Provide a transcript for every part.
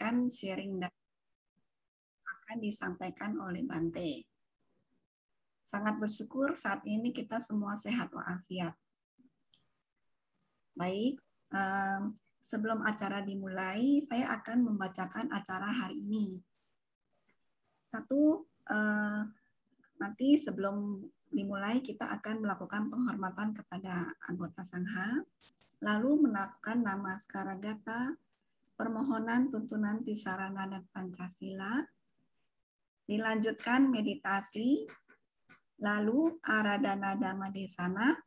mendengarkan sharing data akan disampaikan oleh Bante. Sangat bersyukur saat ini kita semua sehat walafiat. Baik, sebelum acara dimulai, saya akan membacakan acara hari ini. Satu, nanti sebelum dimulai kita akan melakukan penghormatan kepada anggota Sangha, lalu melakukan namaskara gata, permohonan tuntunan Tisarana dan Pancasila, dilanjutkan meditasi, lalu Aradhana Dhamma Desana,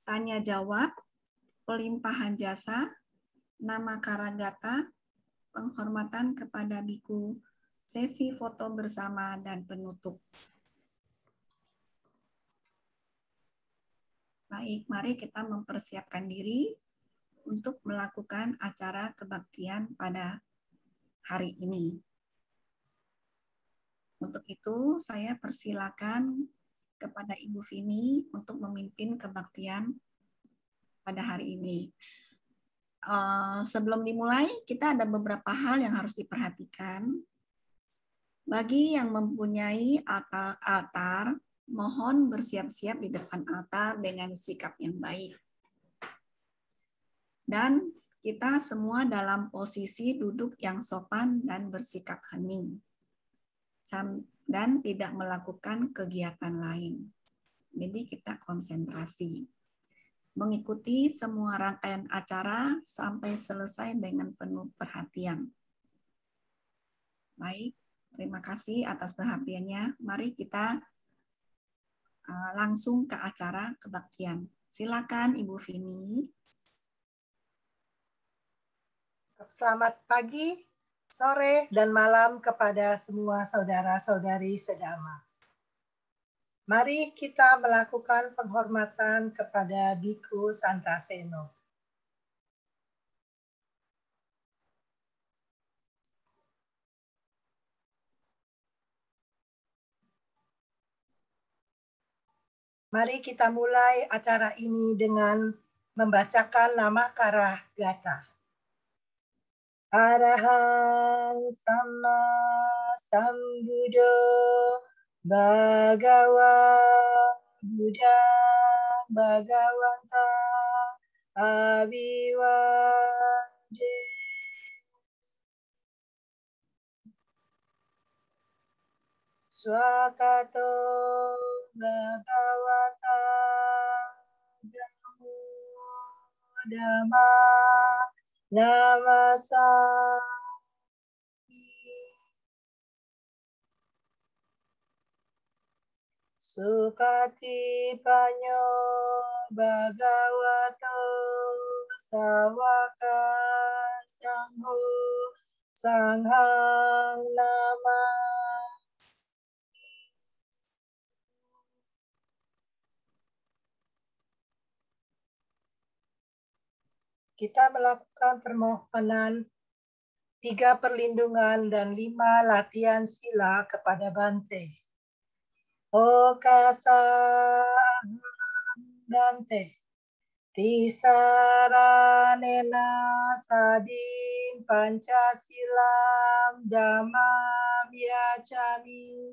tanya jawab, pelimpahan jasa, nama karagata, penghormatan kepada biku, sesi foto bersama, dan penutup. Baik, mari kita mempersiapkan diri untuk melakukan acara kebaktian pada hari ini. Untuk itu, saya persilakan kepada Ibu Vini untuk memimpin kebaktian pada hari ini. Sebelum dimulai, kita ada beberapa hal yang harus diperhatikan. Bagi yang mempunyai altar, mohon bersiap-siap di depan altar dengan sikap yang baik. Dan kita semua dalam posisi duduk yang sopan dan bersikap hening. Dan tidak melakukan kegiatan lain. Jadi kita konsentrasi. Mengikuti semua rangkaian acara sampai selesai dengan penuh perhatian. Baik, terima kasih atas perhatiannya. Mari kita langsung ke acara kebaktian. Silakan Ibu Vini. Selamat pagi, sore, dan malam kepada semua saudara-saudari sedama. Mari kita melakukan penghormatan kepada Biku Santaseno. Mari kita mulai acara ini dengan membacakan nama Karagata. Arahang Sama Sambuddho Bhagava Buddha Bhagavanta Abhivade. Swakato Bhagavata Dhammo Dhamma Namasami. Sukati Panyo Bhagavato Sawaka Sangho Sanghang Nama. Kita melakukan permohonan 3 perlindungan dan 5 latihan sila kepada Bante. Okasa Bante, Tisaranena Sadim Pancasilam Dhammam Yacami,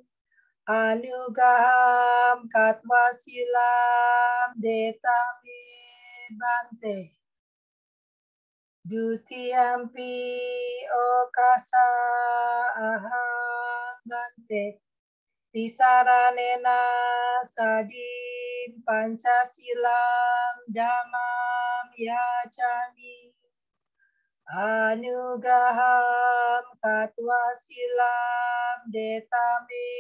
Anugaham Katwasilam Detami Bante. Dutiyampi okasa aham Bante, Tisaranena sadim Pancasilam Dhammam Yacami, Anugaham Katwasilam Detami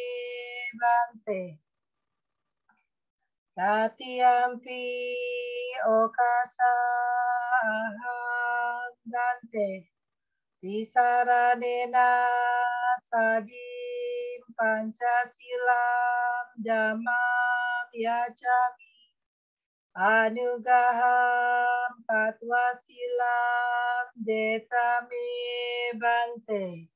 Bante. Tatiyampi okasa aham Bante, Tisaranena sadim Pancasilam Dhammam Yacami, Anugaham Katwasilam Detami Bante.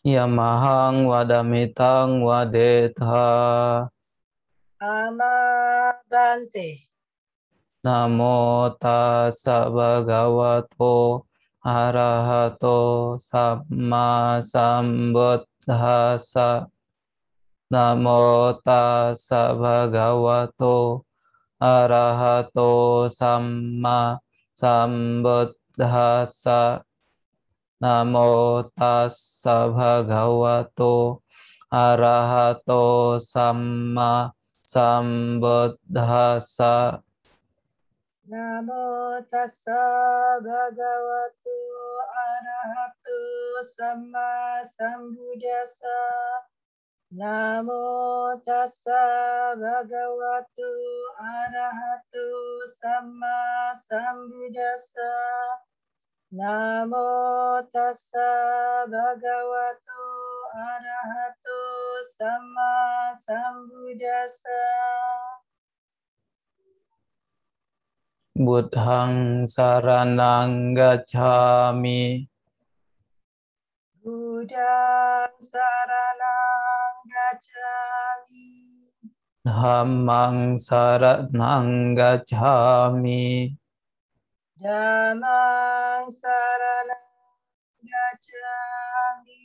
Yamahang wadamitang wadetha. Amabante. Namo tassa bhagavato arahato samma sambuddhassa. Namo tassa bhagavato arahato samma sambuddhassa. Namo tassa bhagavato arahato samma sambuddhassa. Namo tassa bhagavato arahato sama sambuddhassa. Namo tassa bhagavato arahato sama sambuddhassa. Namo tassa bhagavato arahato sama sambuddhassa. Buddhang saranang gacchami. Buddhang saranang gacchami. Dhammang saranang gacchami. Dhammang saranang gacchami.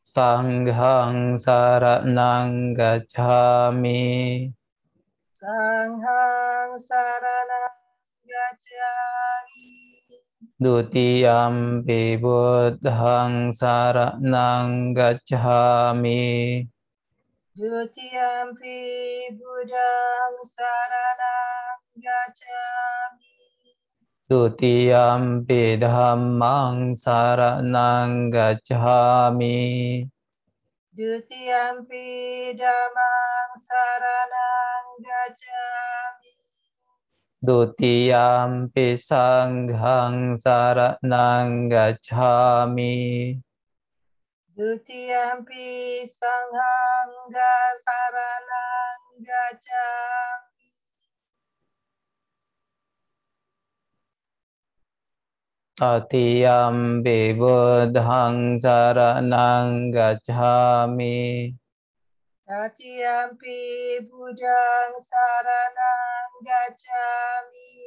Sanghang saranang gacchami. Sanghang saranang gacchami. Dutiyampi buddhang saranang gacchami. Dutiyampi Buddhang saranang gacchami. Dutiyampi dhammang saranang gacchami. Dutiyampi Dhammang saranang gacchami. Dutiyampi sanghang saranang gacchami. Dutiyampi Sanghang saranang gacchami. Tatiyampi buddhang saranang gacchami. Tatiyampi Buddhang saranang gacchami.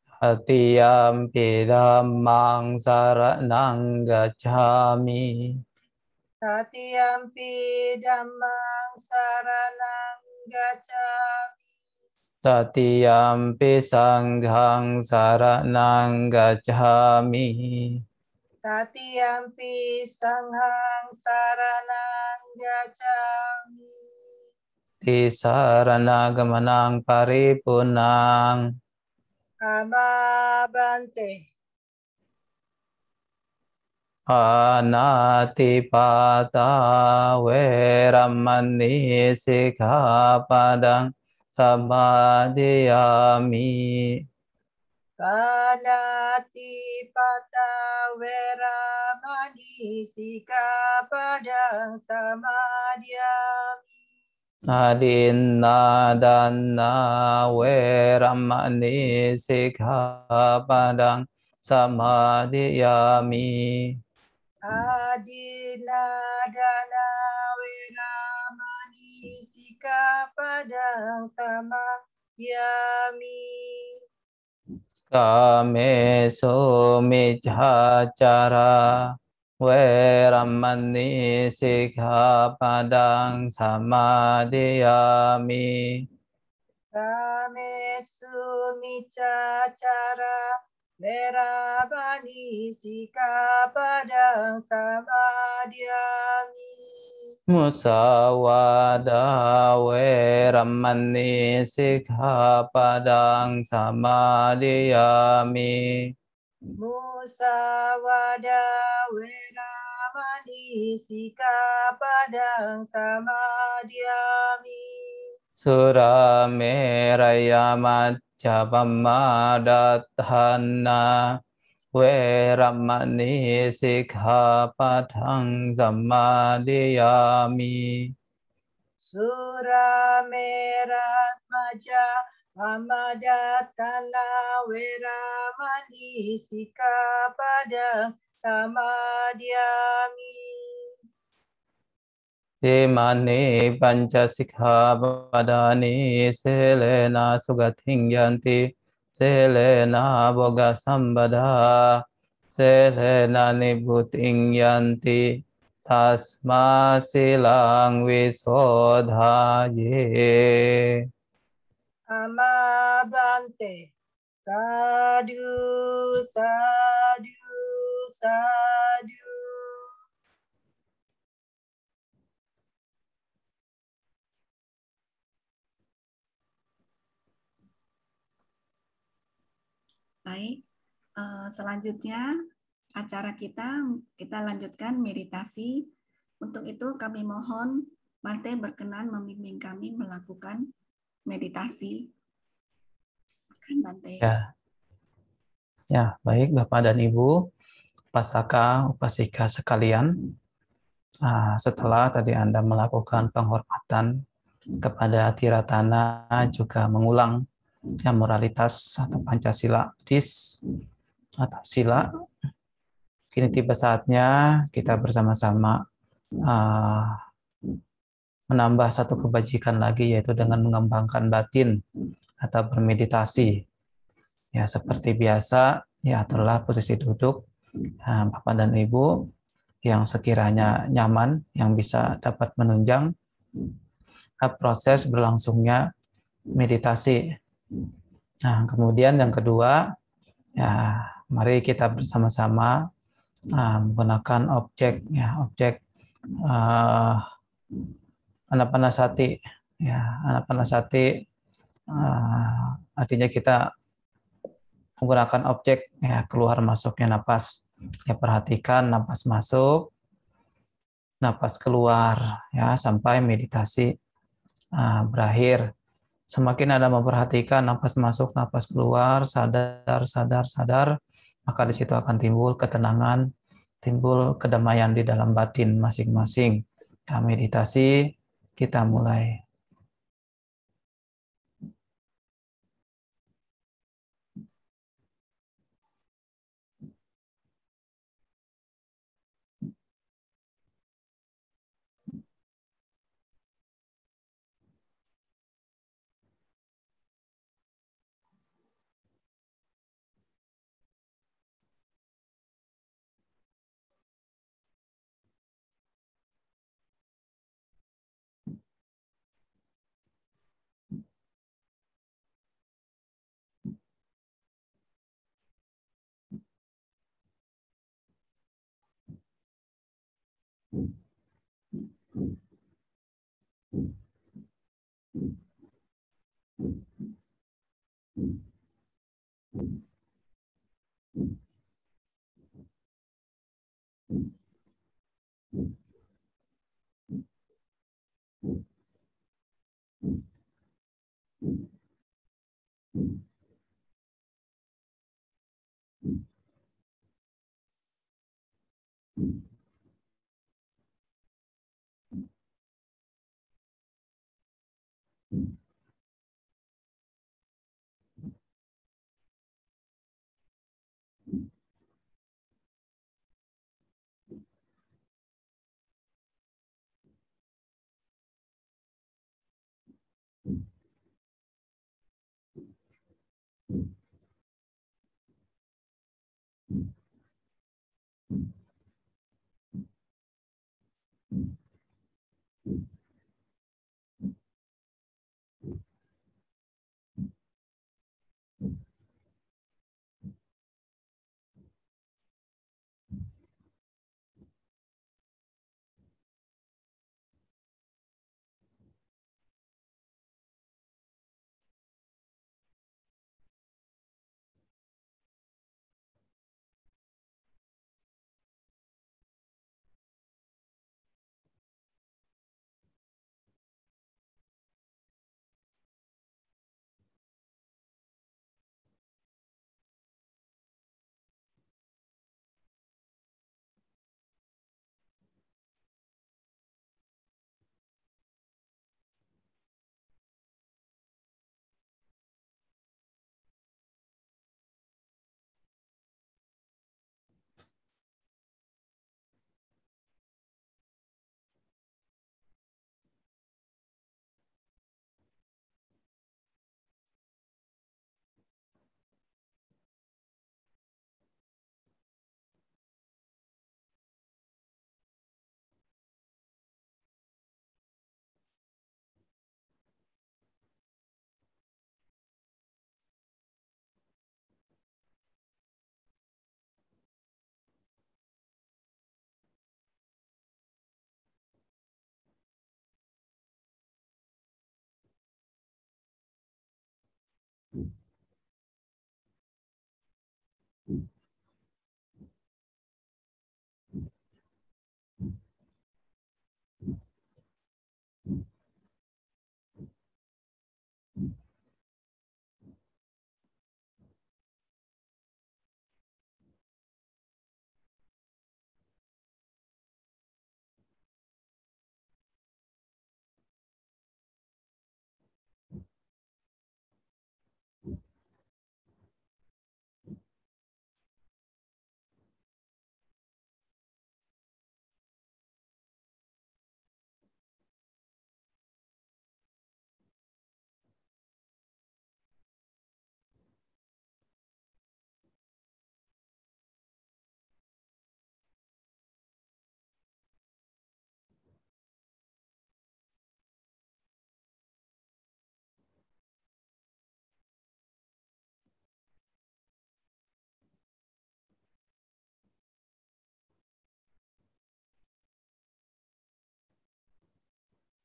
Tatiyampi dhammang saranang gacchami. Tatiyampi Dhammang saranang gacchami. Tatiyampi sanghang saranang gacchami. Tatiyampi Sanghang saranang gacchami. Tisarana gamanang paripunang. Amabante. Anatipata veramani sikkhapadang samadhiyami. Panatipata veramani sikkhapadang samadhiyami. Adinadana veramani sikkhapadang samadhiyami. Adinadana veramani sikkhapadang samadhiyami. Kamesu miccacara veramani sikkhapadang samadhiyami. Kamesu miccacara veramani sikkhapadang samadhiyami. Musawada veramani sikkhapadang samadhiyami. Musawada veramani sikkhapadang samadhiyami. Surameraya maccappamadathana veramani sikkhapadang samadhiyami. Suramerat maja Amadatana veramani sikkhapadang samadhiyami. Imani panca sikkhapadani selena sugating yanti selena boga sambada selena nibbutting yanti tasma silang visodhaye. Amabante. Sadu, sadu, sadu. Baik, selanjutnya acara kita lanjutkan meditasi. Untuk itu kami mohon Bante berkenan membimbing kami melakukan meditasi. Kan Bante. Ya, baik Bapak dan Ibu, Pasaka, Upasika sekalian. Setelah tadi Anda melakukan penghormatan kepada Tiratana, juga mengulang moralitas atau Pancasila Buddhis atau sila, kini tiba saatnya kita bersama-sama menambah satu kebajikan lagi, yaitu dengan mengembangkan batin atau bermeditasi. Ya, seperti biasa, ya aturlah posisi duduk Bapak dan Ibu yang sekiranya nyaman, yang bisa dapat menunjang proses berlangsungnya meditasi. Nah, kemudian yang kedua, ya mari kita bersama-sama menggunakan objek anapanasati. Ya, anapanasati artinya kita menggunakan objek keluar masuknya napas. Ya, perhatikan napas masuk, napas keluar, ya sampai meditasi berakhir. Semakin Anda memperhatikan napas masuk, napas keluar, sadar, sadar, sadar, maka di situ akan timbul ketenangan, timbul kedamaian di dalam batin masing-masing. Meditasi kita mulai.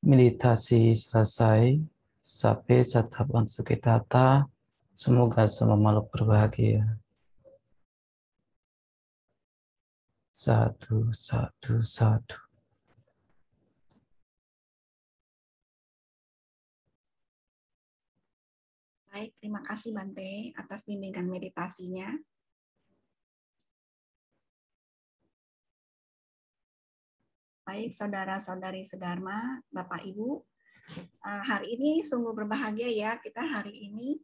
Meditasi selesai. Sape Catabang Sukitata. Semoga semua makhluk berbahagia. Satu, satu, satu. Baik, terima kasih Bante atas bimbingan meditasinya. Baik, saudara-saudari sedharma, Bapak Ibu, hari ini sungguh berbahagia ya, kita hari ini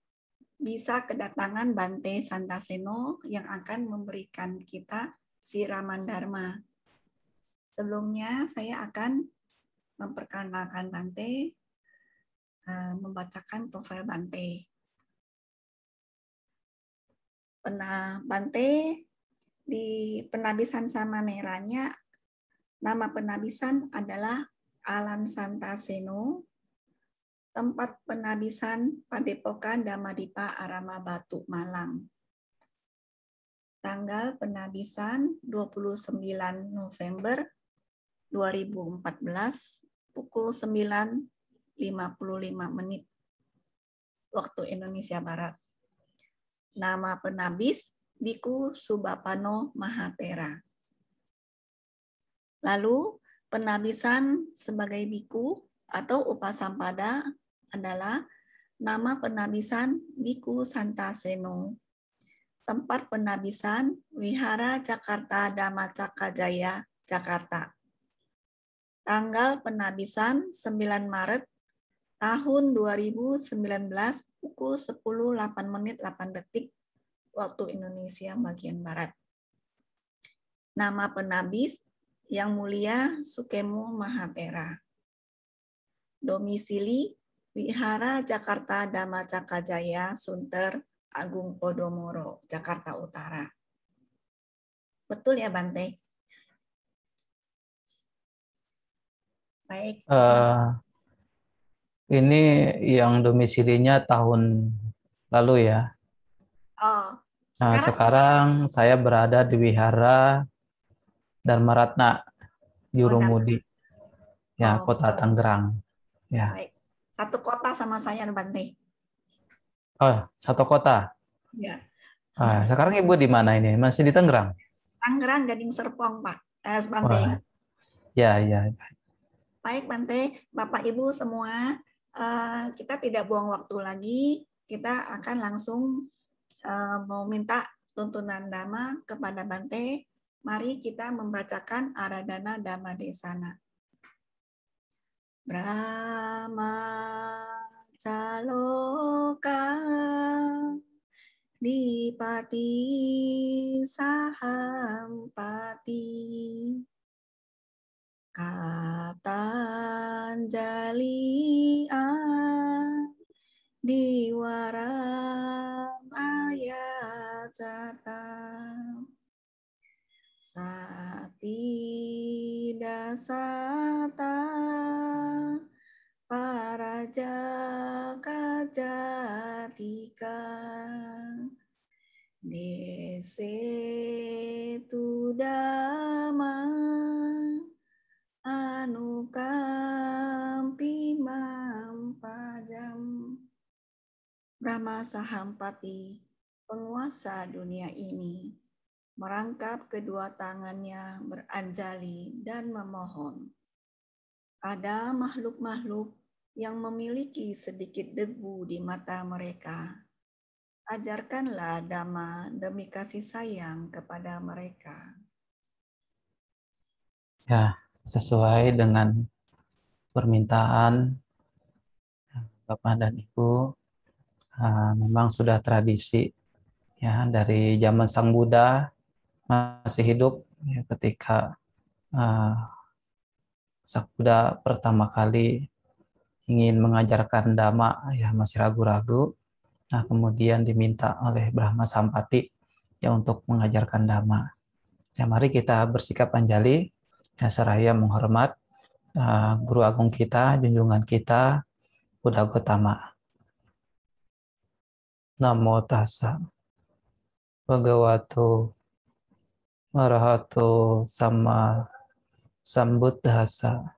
bisa kedatangan Bante Santaseno yang akan memberikan kita siraman Dharma. Sebelumnya saya akan memperkenalkan Bante, membacakan profil Bante. Bante di penabisan Samaneranya, nama penabisan adalah Alan Santaseno, tempat penabisan Padepokan Dhamadipa Arama Batu, Malang. Tanggal penabisan 29 November 2014, pukul 9.55 menit, waktu Indonesia Barat. Nama penabis Biku Subapano Mahatera. Lalu penabisan sebagai biku atau upasampada adalah nama penabisan Biku Santaseno. Tempat penabisan Wihara Jakarta Dhammacakajaya, Jakarta. Tanggal penabisan 9 Maret tahun 2019 pukul 10.08 menit 8 detik waktu Indonesia bagian Barat. Nama penabis Yang Mulia Sukemo Mahatera. Domisili Wihara Jakarta Dhammacakajaya Sunter Agung Podomoro, Jakarta Utara. Betul ya Bante? Baik. Ini yang domisilinya tahun lalu ya. Oh, Nah, sekarang saya berada di Wihara Dharmaratna Jurumudi, ya, Kota Tangerang. Ya. Baik. Satu kota sama saya Bante. Oh, satu kota. Ya. Sekarang Ibu di mana ini? Masih di Tangerang? Tangerang, Gading Serpong, Pak. Bante. Ya, ya. Baik Bante, Bapak Ibu semua, kita tidak buang waktu lagi, kita akan langsung mau minta tuntunan Dhamma kepada Bante. Mari kita membacakan Aradhana Dhamma Desana. Brahma Caloka Dipati Sahampati Katanjali Diwaram Ayacata Sati Dasata Parajakajatika Desetu Dhamma Anukampi Mampajam. Brahma Sahampati, penguasa dunia ini, merangkap kedua tangannya beranjali dan memohon. Ada makhluk-makhluk yang memiliki sedikit debu di mata mereka. Ajarkanlah Dhamma demi kasih sayang kepada mereka. Ya, sesuai dengan permintaan Bapak dan Ibu, memang sudah tradisi ya dari zaman Sang Buddha masih hidup ya, ketika Sang Buddha pertama kali ingin mengajarkan Dhamma ya masih ragu-ragu. Nah, kemudian diminta oleh Brahma Sampati ya untuk mengajarkan Dhamma. Ya, mari kita bersikap anjali ya, seraya menghormat Guru Agung kita, junjungan kita, Buddha Gotama. Namo tassa bhagavato arahato sama sambuddhassa.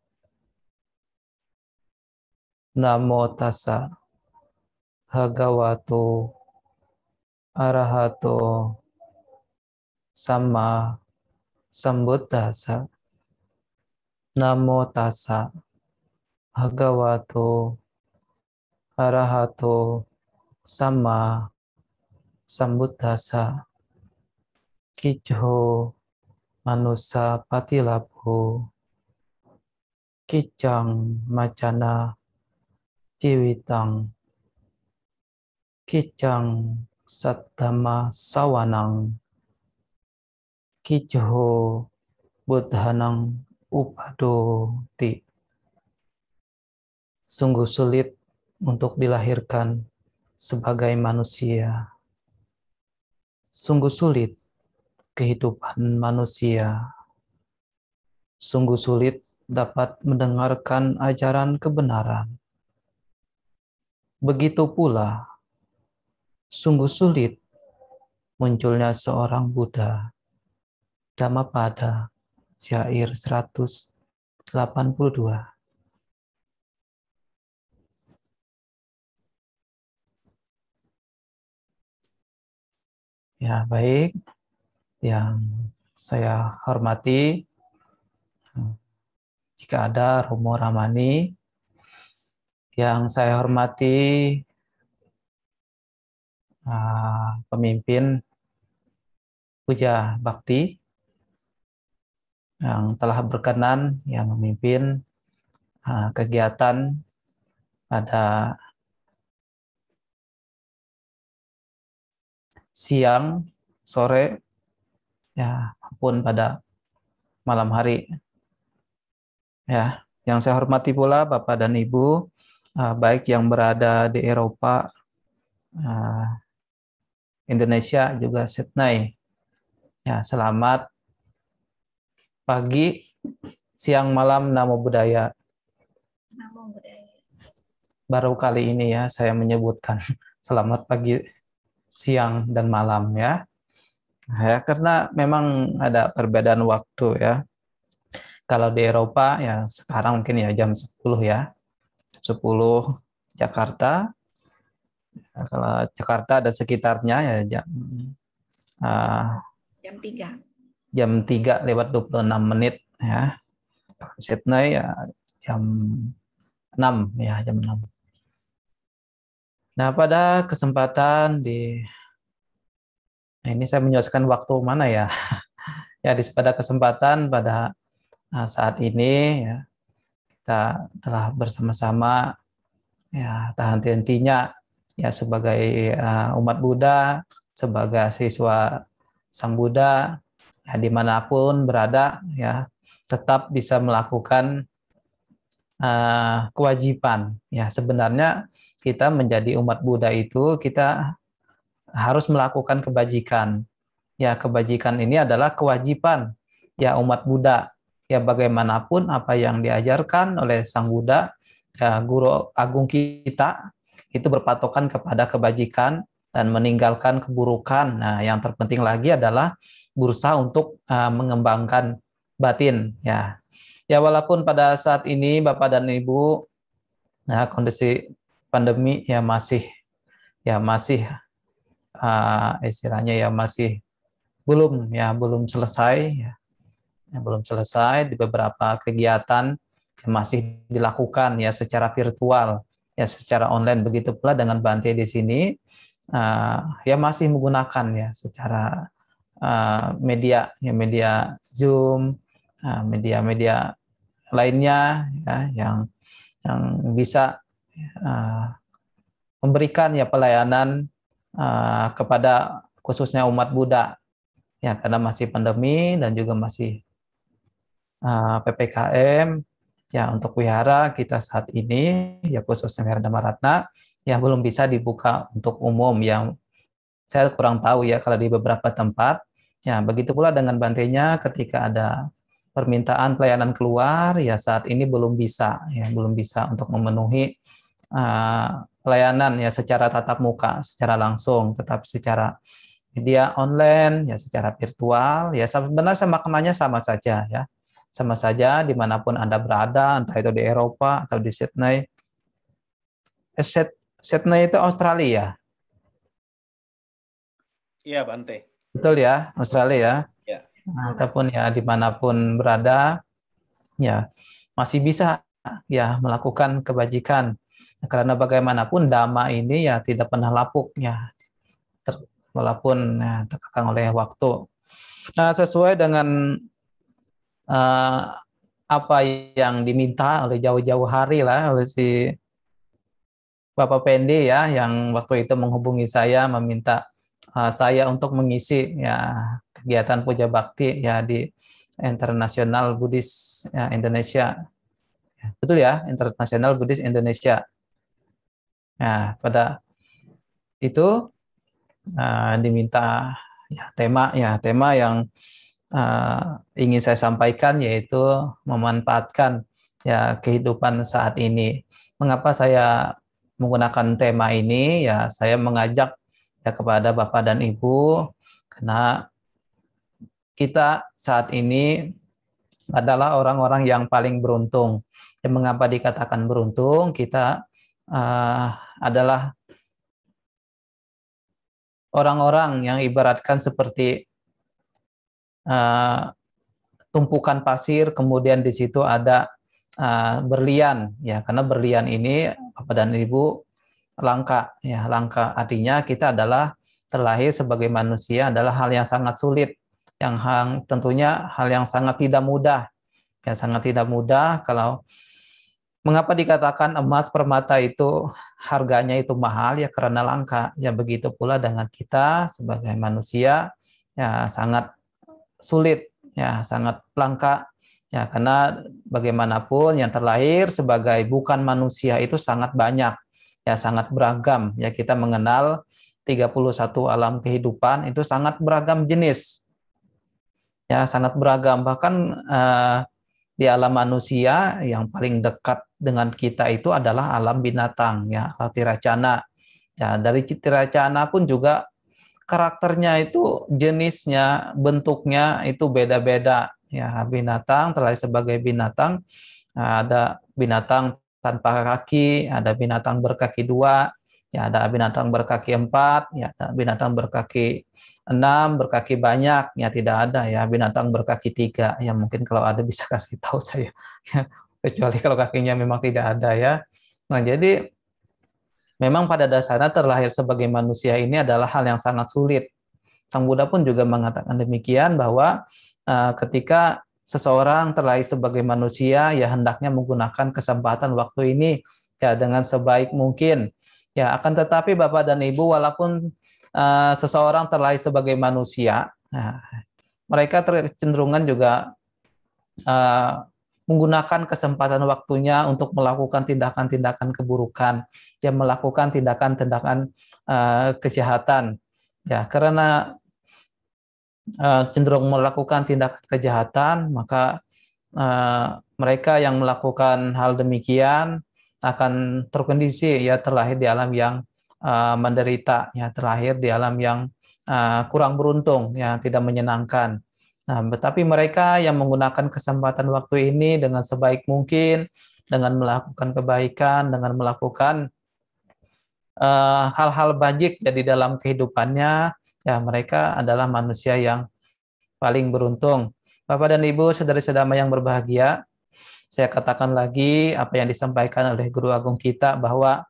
Namo tassa bhagavato arahato sama sambuddhassa. Namo tassa bhagavato arahato sama sambuddhassa. Kicho manusa patilabho kicang macana jiwitang kicang sattama sawanang kicho buddhanang upadoti. Sungguh sulit untuk dilahirkan sebagai manusia. Sungguh sulit kehidupan manusia. Sungguh sulit dapat mendengarkan ajaran kebenaran. Begitu pula, sungguh sulit munculnya seorang Buddha. Dhammapada, syair 182. Ya, baik. Yang saya hormati, jika ada Romo Ramani, yang saya hormati pemimpin Puja Bakti yang telah berkenan yang memimpin kegiatan pada siang, sore, ya maupun pada malam hari. Ya, yang saya hormati pula Bapak dan Ibu, baik yang berada di Eropa, Indonesia, juga Sydney. Ya, selamat pagi, siang, malam, namo buddhaya. Namo buddhaya. Baru kali ini ya saya menyebutkan selamat pagi, siang, dan malam ya. Ya, karena memang ada perbedaan waktu ya. Kalau di Eropa ya sekarang mungkin ya jam 10 ya. 10 Jakarta. Kalau Jakarta dan sekitarnya ya jam 3. Jam 3 lewat 26 menit ya. Sydney ya jam 6 ya, jam 6. Nah, pada kesempatan ini saya menjelaskan waktu mana ya? Ya, pada kesempatan pada saat ini ya kita telah bersama-sama ya tak henti-hentinya ya sebagai umat Buddha, sebagai siswa Sang Buddha ya dimanapun berada ya tetap bisa melakukan kewajiban ya. Sebenarnya kita menjadi umat Buddha itu kita harus melakukan kebajikan ya. Kebajikan ini adalah kewajiban ya umat Buddha ya, bagaimanapun apa yang diajarkan oleh Sang Buddha ya, guru agung kita itu berpatokan kepada kebajikan dan meninggalkan keburukan. Nah, yang terpenting lagi adalah berusaha untuk mengembangkan batin ya. Ya, walaupun pada saat ini Bapak dan Ibu nah kondisi pandemi ya masih istilahnya ya masih belum selesai ya. Belum selesai di beberapa kegiatan yang masih dilakukan ya secara virtual ya, secara online. Begitu pula dengan Bante di sini ya masih menggunakan ya secara media Zoom, media-media lainnya ya yang bisa memberikan ya pelayanan kepada khususnya umat Buddha ya, karena masih pandemi dan juga masih PPKM ya. Untuk wihara kita saat ini ya khususnya Wihara Dhammaratna yang belum bisa dibuka untuk umum, yang saya kurang tahu ya kalau di beberapa tempat ya. Begitu pula dengan Bantenya, ketika ada permintaan pelayanan keluar ya saat ini belum bisa untuk memenuhi pelayanan ya secara tatap muka, secara langsung, tetapi secara media online ya, secara virtual ya. Sebenarnya maknanya sama saja ya, dimanapun Anda berada, entah itu di Eropa atau di Sydney Sydney itu Australia. Iya, Bante. Betul ya, Australia ya. Ya. Nah, ataupun ya dimanapun berada, ya masih bisa ya melakukan kebajikan. Karena bagaimanapun dhamma ini ya tidak pernah lapuk ya, walaupun ya, terkekang oleh waktu. Nah, sesuai dengan apa yang diminta oleh jauh-jauh hari lah oleh si Bapak Pendi ya, yang waktu itu menghubungi saya meminta saya untuk mengisi ya kegiatan puja bakti ya di International Buddhist ya, Indonesia. Betul ya, International Buddhist Indonesia. Nah, pada itu diminta ya tema yang ingin saya sampaikan yaitu memanfaatkan ya kehidupan saat ini. Mengapa saya menggunakan tema ini? Ya, saya mengajak ya kepada Bapak dan Ibu karena kita saat ini adalah orang-orang yang paling beruntung. Dan mengapa dikatakan beruntung? Kita adalah orang-orang yang ibaratkan seperti tumpukan pasir, kemudian di situ ada berlian, ya karena berlian ini Bapak dan Ibu langka, ya langka artinya kita adalah terlahir sebagai manusia adalah hal yang sangat sulit, yang tentunya hal yang sangat tidak mudah, ya sangat tidak mudah. Kalau mengapa dikatakan emas permata itu harganya itu mahal ya karena langka, ya begitu pula dengan kita sebagai manusia ya sangat sulit, ya sangat langka, ya karena bagaimanapun yang terlahir sebagai bukan manusia itu sangat banyak, ya sangat beragam, ya kita mengenal 31 alam kehidupan itu sangat beragam jenis, ya sangat beragam, bahkan di alam manusia yang paling dekat dengan kita itu adalah alam binatang, ya Tiracana, ya dari Tiracana pun juga karakternya itu jenisnya, bentuknya itu beda-beda. Ya, binatang terlahir sebagai binatang, ada binatang tanpa kaki, ada binatang berkaki 2, ya ada binatang berkaki 4, ya ada binatang berkaki 6, berkaki banyak, ya tidak ada ya binatang berkaki 3. Ya mungkin kalau ada bisa kasih tahu saya. Ya, kecuali kalau kakinya memang tidak ada ya. Nah, jadi memang pada dasarnya terlahir sebagai manusia ini adalah hal yang sangat sulit. Sang Buddha pun juga mengatakan demikian bahwa ketika seseorang terlahir sebagai manusia ya hendaknya menggunakan kesempatan waktu ini ya dengan sebaik mungkin. Ya akan tetapi Bapak dan Ibu walaupun seseorang terlahir sebagai manusia, mereka cenderungan juga menggunakan kesempatan waktunya untuk melakukan tindakan-tindakan keburukan, ya melakukan tindakan-tindakan kejahatan, ya karena cenderung melakukan tindakan kejahatan, maka mereka yang melakukan hal demikian akan terkondisi ya terlahir di alam yang menderita, ya terlahir di alam yang kurang beruntung, ya tidak menyenangkan. Nah, tetapi mereka yang menggunakan kesempatan waktu ini dengan sebaik mungkin, dengan melakukan kebaikan, dengan melakukan hal-hal bajik ya di dalam kehidupannya, ya mereka adalah manusia yang paling beruntung. Bapak dan Ibu, saudara-saudara yang berbahagia, saya katakan lagi apa yang disampaikan oleh Guru Agung kita bahwa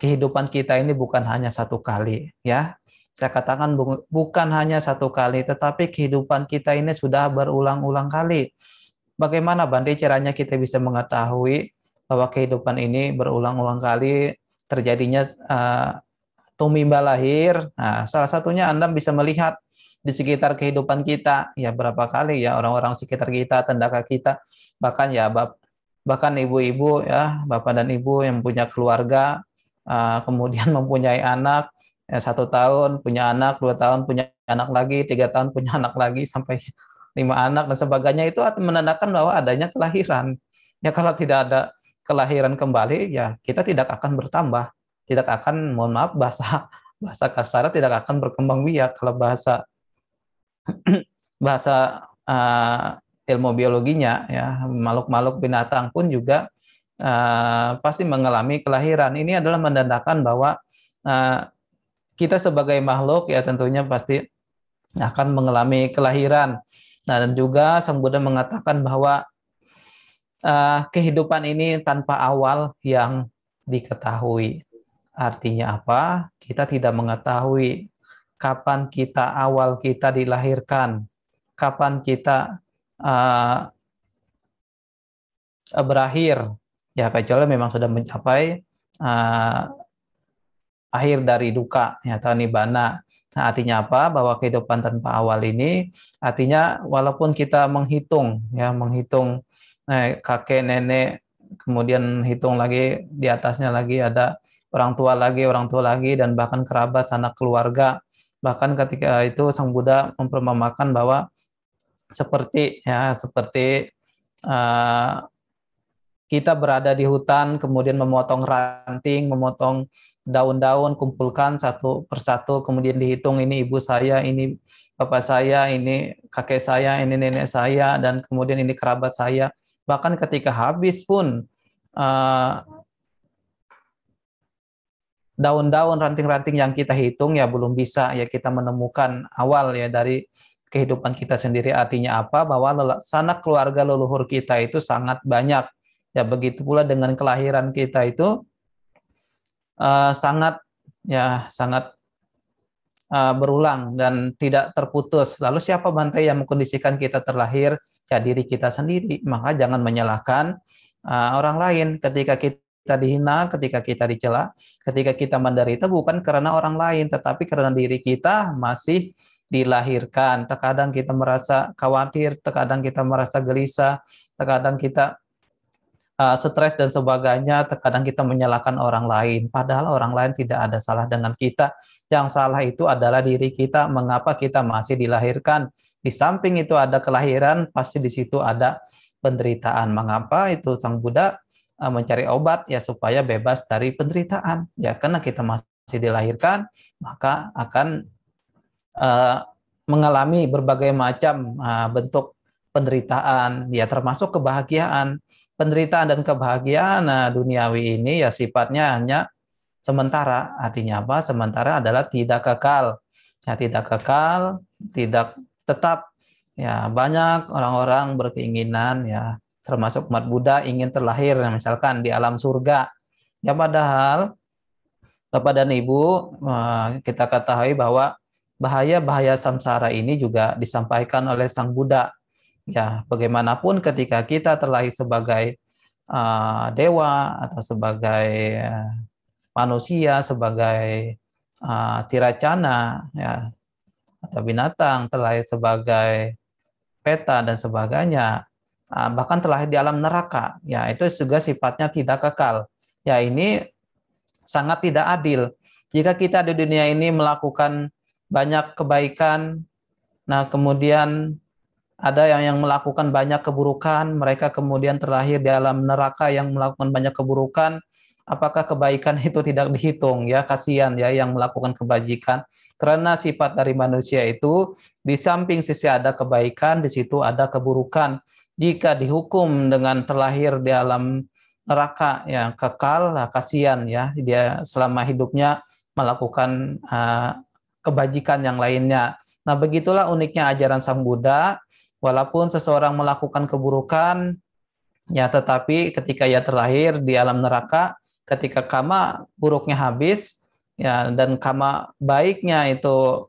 kehidupan kita ini bukan hanya satu kali, ya. Saya katakan bukan hanya satu kali, tetapi kehidupan kita ini sudah berulang-ulang kali. Bagaimana Bante caranya kita bisa mengetahui bahwa kehidupan ini berulang-ulang kali terjadinya tumimba lahir? Nah, salah satunya Anda bisa melihat di sekitar kehidupan kita, ya berapa kali ya orang-orang sekitar kita, tendaka kita, bahkan ya bahkan ibu-ibu ya, bapak dan ibu yang punya keluarga, kemudian mempunyai anak, ya 1 tahun punya anak, 2 tahun punya anak lagi, 3 tahun punya anak lagi, sampai 5 anak dan sebagainya, itu menandakan bahwa adanya kelahiran. Ya kalau tidak ada kelahiran kembali, ya kita tidak akan bertambah, tidak akan, mohon maaf bahasa kasar, tidak akan berkembang biak. Kalau bahasa ilmu biologinya ya, makhluk-makhluk binatang pun juga pasti mengalami kelahiran. Ini adalah menandakan bahwa kita sebagai makhluk ya tentunya pasti akan mengalami kelahiran. Nah, dan juga Sang Buddha mengatakan bahwa kehidupan ini tanpa awal yang diketahui. Artinya apa? Kita tidak mengetahui kapan awal kita dilahirkan, kapan kita berakhir, ya kecuali memang sudah mencapai akhir dari duka, ya, atau nibbana. Nah, artinya apa? Bahwa kehidupan tanpa awal ini, artinya walaupun kita menghitung kakek, nenek, kemudian hitung lagi di atasnya lagi ada orang tua lagi, dan bahkan kerabat, sanak keluarga. Bahkan ketika itu Sang Buddha mempermamakan bahwa seperti kita berada di hutan, kemudian memotong ranting, memotong daun-daun, kumpulkan satu persatu, kemudian dihitung ini ibu saya, ini bapak saya, ini kakek saya, ini nenek saya, dan kemudian ini kerabat saya. Bahkan ketika habis pun daun-daun, ranting-ranting yang kita hitung ya belum bisa ya kita menemukan awal ya dari kehidupan kita sendiri. Artinya apa? Bahwa sanak keluarga leluhur kita itu sangat banyak. Ya begitu pula dengan kelahiran kita itu sangat berulang dan tidak terputus. Lalu siapa Bante yang mengkondisikan kita terlahir? Ya diri kita sendiri. Maka jangan menyalahkan orang lain ketika kita dihina, ketika kita dicela, ketika kita menderita bukan karena orang lain, tetapi karena diri kita masih dilahirkan. Terkadang kita merasa khawatir, terkadang kita merasa gelisah, terkadang kita stres dan sebagainya, terkadang kita menyalahkan orang lain. Padahal orang lain tidak ada salah dengan kita. Yang salah itu adalah diri kita. Mengapa kita masih dilahirkan? Di samping itu ada kelahiran, pasti di situ ada penderitaan. Mengapa itu Sang Buddha mencari obat ya supaya bebas dari penderitaan. Ya karena kita masih dilahirkan, maka akan mengalami berbagai macam bentuk penderitaan, ya termasuk kebahagiaan. Penderitaan dan kebahagiaan duniawi ini ya sifatnya hanya sementara. Artinya apa? Sementara adalah tidak kekal. Ya tidak kekal, tidak tetap. Ya banyak orang-orang berkeinginan ya termasuk umat Buddha ingin terlahir misalkan di alam surga. Ya padahal Bapak dan Ibu kita ketahui bahwa bahaya-bahaya samsara ini juga disampaikan oleh Sang Buddha. Ya, bagaimanapun ketika kita terlahir sebagai dewa atau sebagai manusia, sebagai tiracana, ya, atau binatang, terlahir sebagai peta dan sebagainya, bahkan terlahir di alam neraka, ya itu juga sifatnya tidak kekal. Ya ini sangat tidak adil. Jika kita di dunia ini melakukan banyak kebaikan, nah kemudian ada yang melakukan banyak keburukan, mereka kemudian terlahir di alam neraka yang melakukan banyak keburukan. Apakah kebaikan itu tidak dihitung? Ya, kasihan ya yang melakukan kebajikan. Karena sifat dari manusia itu di samping sisi ada kebaikan, di situ ada keburukan. Jika dihukum dengan terlahir di alam neraka yang kekal, kasihan ya dia selama hidupnya melakukan kebajikan yang lainnya. Nah, begitulah uniknya ajaran Sang Buddha. Walaupun seseorang melakukan keburukan, ya tetapi ketika ia terlahir di alam neraka, ketika karma buruknya habis, ya dan karma baiknya itu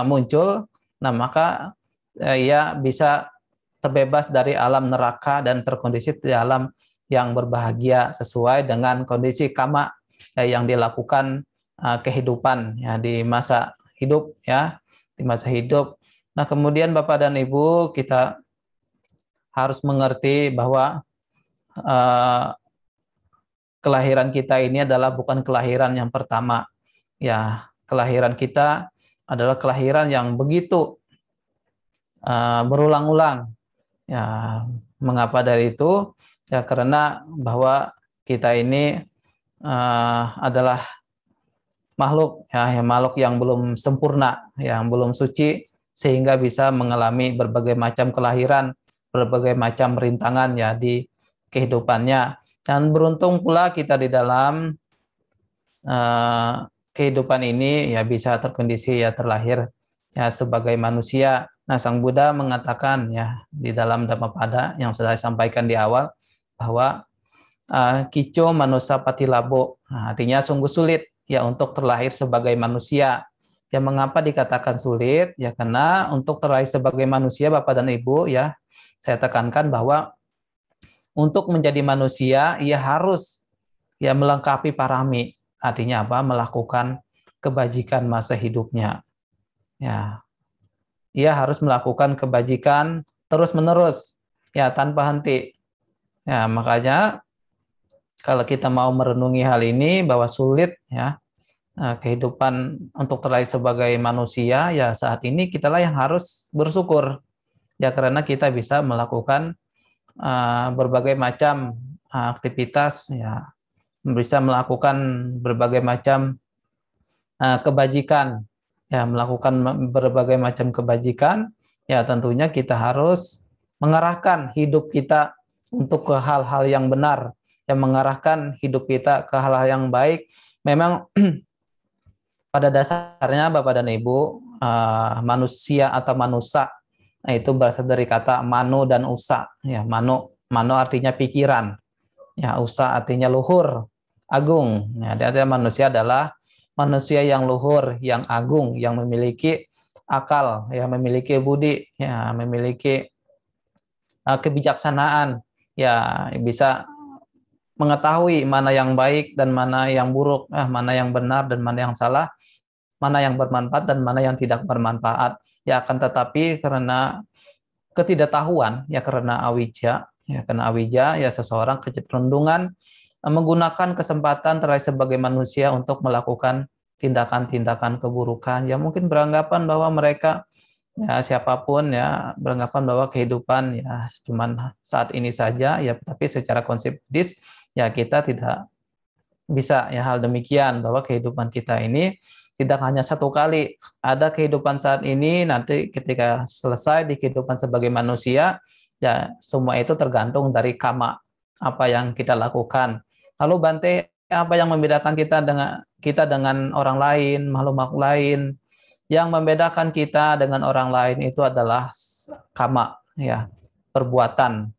muncul, nah maka ia bisa terbebas dari alam neraka dan terkondisi di alam yang berbahagia sesuai dengan kondisi karma yang dilakukan kehidupan ya di masa hidup ya di masa hidup. Nah, kemudian Bapak dan Ibu, kita harus mengerti bahwa kelahiran kita ini adalah bukan kelahiran yang pertama. Ya, kelahiran kita adalah kelahiran yang begitu berulang-ulang. Ya, mengapa dari itu? Ya, karena bahwa kita ini adalah makhluk yang belum sempurna, yang belum suci, sehingga bisa mengalami berbagai macam kelahiran, berbagai macam rintangan ya di kehidupannya. Dan beruntung pula kita di dalam kehidupan ini ya bisa terkondisi ya terlahir ya sebagai manusia. Nah, Sang Buddha mengatakan ya di dalam Dhammapada yang saya sampaikan di awal bahwa kico manusa patilabo, nah, artinya sungguh sulit ya untuk terlahir sebagai manusia. Ya mengapa dikatakan sulit? Ya karena untuk terlahir sebagai manusia Bapak dan Ibu ya saya tekankan bahwa untuk menjadi manusia ia harus ya melengkapi parami. Artinya apa? Melakukan kebajikan masa hidupnya. Ya, ia harus melakukan kebajikan terus-menerus, ya tanpa henti. Ya, makanya kalau kita mau merenungi hal ini bahwa sulit ya kehidupan untuk terlahir sebagai manusia, ya saat ini kitalah yang harus bersyukur. Ya karena kita bisa melakukan berbagai macam aktivitas, ya bisa melakukan berbagai macam kebajikan, ya melakukan berbagai macam kebajikan, ya tentunya kita harus mengarahkan hidup kita untuk ke hal-hal yang benar, yang mengarahkan hidup kita ke hal-hal yang baik. Memang pada dasarnya Bapak dan Ibu, manusia atau manusa, itu berasal dari kata mano dan usa. Ya, mano artinya pikiran, ya usa artinya luhur, agung. Ya, artinya manusia adalah manusia yang luhur, yang agung, yang memiliki akal, ya memiliki budi, ya memiliki kebijaksanaan, ya bisa mengetahui mana yang baik dan mana yang buruk, mana yang benar dan mana yang salah, mana yang bermanfaat dan mana yang tidak bermanfaat. Ya akan tetapi karena ketidaktahuan, ya karena awija, ya karena awija, ya seseorang kecenderungan menggunakan kesempatan terlahir sebagai manusia untuk melakukan tindakan-tindakan keburukan. Ya mungkin beranggapan bahwa mereka ya siapapun ya beranggapan bahwa kehidupan ya cuman saat ini saja ya, tapi secara konsep Buddhis ya kita tidak bisa ya hal demikian, bahwa kehidupan kita ini tidak hanya satu kali. Ada kehidupan saat ini, nanti ketika selesai di kehidupan sebagai manusia, ya semua itu tergantung dari kama, apa yang kita lakukan. Lalu Bante, apa yang membedakan kita dengan orang lain, makhluk-makhluk lain? Yang membedakan kita dengan orang lain itu adalah kama, ya perbuatan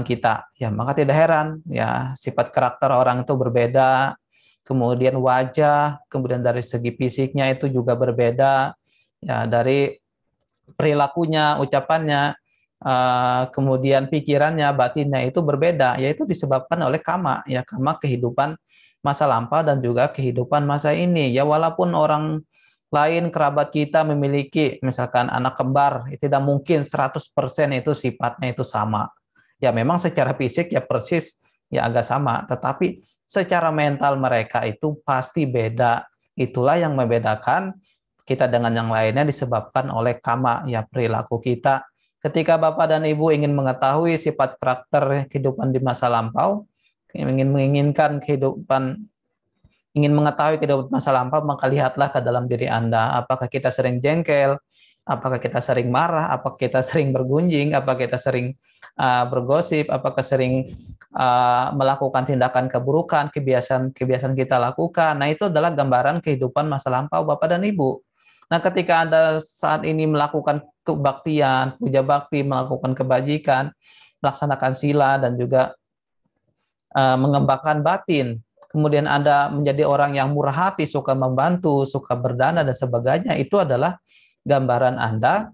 kita. Ya maka tidak heran ya sifat karakter orang itu berbeda, kemudian wajah, kemudian dari segi fisiknya itu juga berbeda, ya dari perilakunya, ucapannya, kemudian pikirannya, batinnya itu berbeda, yaitu disebabkan oleh kama, ya kama kehidupan masa lampau dan juga kehidupan masa ini. Ya walaupun orang lain kerabat kita memiliki misalkan anak kembar, itu tidak mungkin 100% itu sifatnya itu sama. Ya memang secara fisik ya persis ya agak sama, tetapi secara mental mereka itu pasti beda. Itulah yang membedakan kita dengan yang lainnya disebabkan oleh kama, ya perilaku kita. Ketika Bapak dan Ibu ingin mengetahui sifat karakter kehidupan di masa lampau, ingin mengetahui kehidupan masa lampau, maka lihatlah ke dalam diri Anda. Apakah kita sering jengkel? Apakah kita sering marah? Apakah kita sering bergunjing? Apakah kita sering bergosip? Apakah sering melakukan tindakan keburukan, kebiasaan kita lakukan? Nah, itu adalah gambaran kehidupan masa lampau Bapak dan Ibu. Nah, ketika Anda saat ini melakukan kebaktian, puja bakti, melakukan kebajikan, melaksanakan sila, dan juga mengembangkan batin, kemudian Anda menjadi orang yang murah hati, suka membantu, suka berdana, dan sebagainya, itu adalah gambaran Anda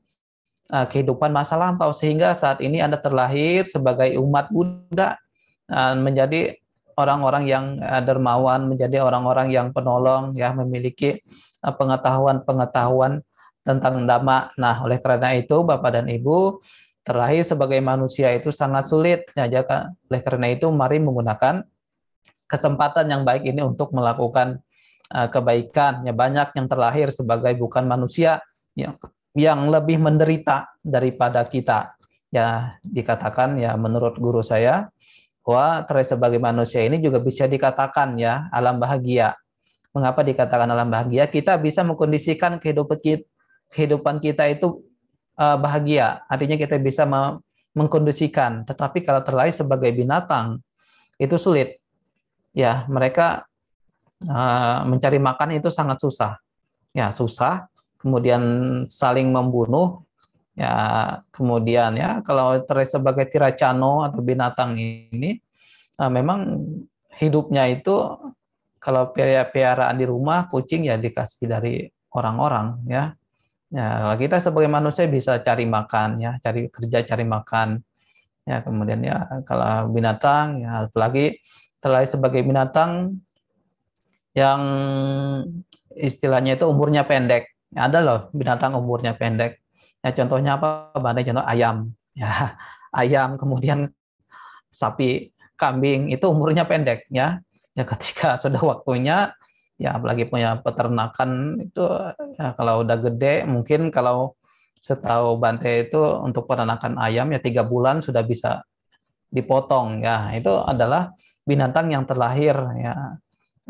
kehidupan masa lampau, sehingga saat ini Anda terlahir sebagai umat Buddha, menjadi orang-orang yang dermawan, menjadi orang-orang yang penolong, ya memiliki pengetahuan tentang Dhamma. Nah, oleh karena itu Bapak dan Ibu, terlahir sebagai manusia itu sangat sulit. Ya, oleh karena itu mari menggunakan kesempatan yang baik ini untuk melakukan kebaikan. Ya, banyak yang terlahir sebagai bukan manusia yang lebih menderita daripada kita. Ya, dikatakan ya menurut guru saya bahwa terlahir sebagai manusia ini juga bisa dikatakan ya alam bahagia. Mengapa dikatakan alam bahagia? Kita bisa mengkondisikan kehidupan kita itu bahagia. Artinya kita bisa mengkondisikan. Tetapi kalau terlahir sebagai binatang itu sulit. Ya, mereka mencari makan itu sangat susah. Ya, susah. Kemudian saling membunuh. Ya, kemudian ya kalau terlahir sebagai tiracano atau binatang ini memang hidupnya itu kalau piaraan di rumah kucing ya dikasih dari orang-orang ya. Ya, kita sebagai manusia bisa cari makan ya, cari kerja, cari makan. Ya, kemudian ya kalau binatang ya apalagi terlahir sebagai binatang yang istilahnya itu umurnya pendek. Ya, ada loh binatang umurnya pendek. Ya, contohnya apa? Contoh ayam. Ya, ayam kemudian sapi, kambing itu umurnya pendek ya. Ya ketika sudah waktunya ya apalagi punya peternakan itu ya kalau udah gede mungkin kalau setahu Bante itu untuk peternakan ayam ya 3 bulan sudah bisa dipotong ya. Itu adalah binatang yang terlahir ya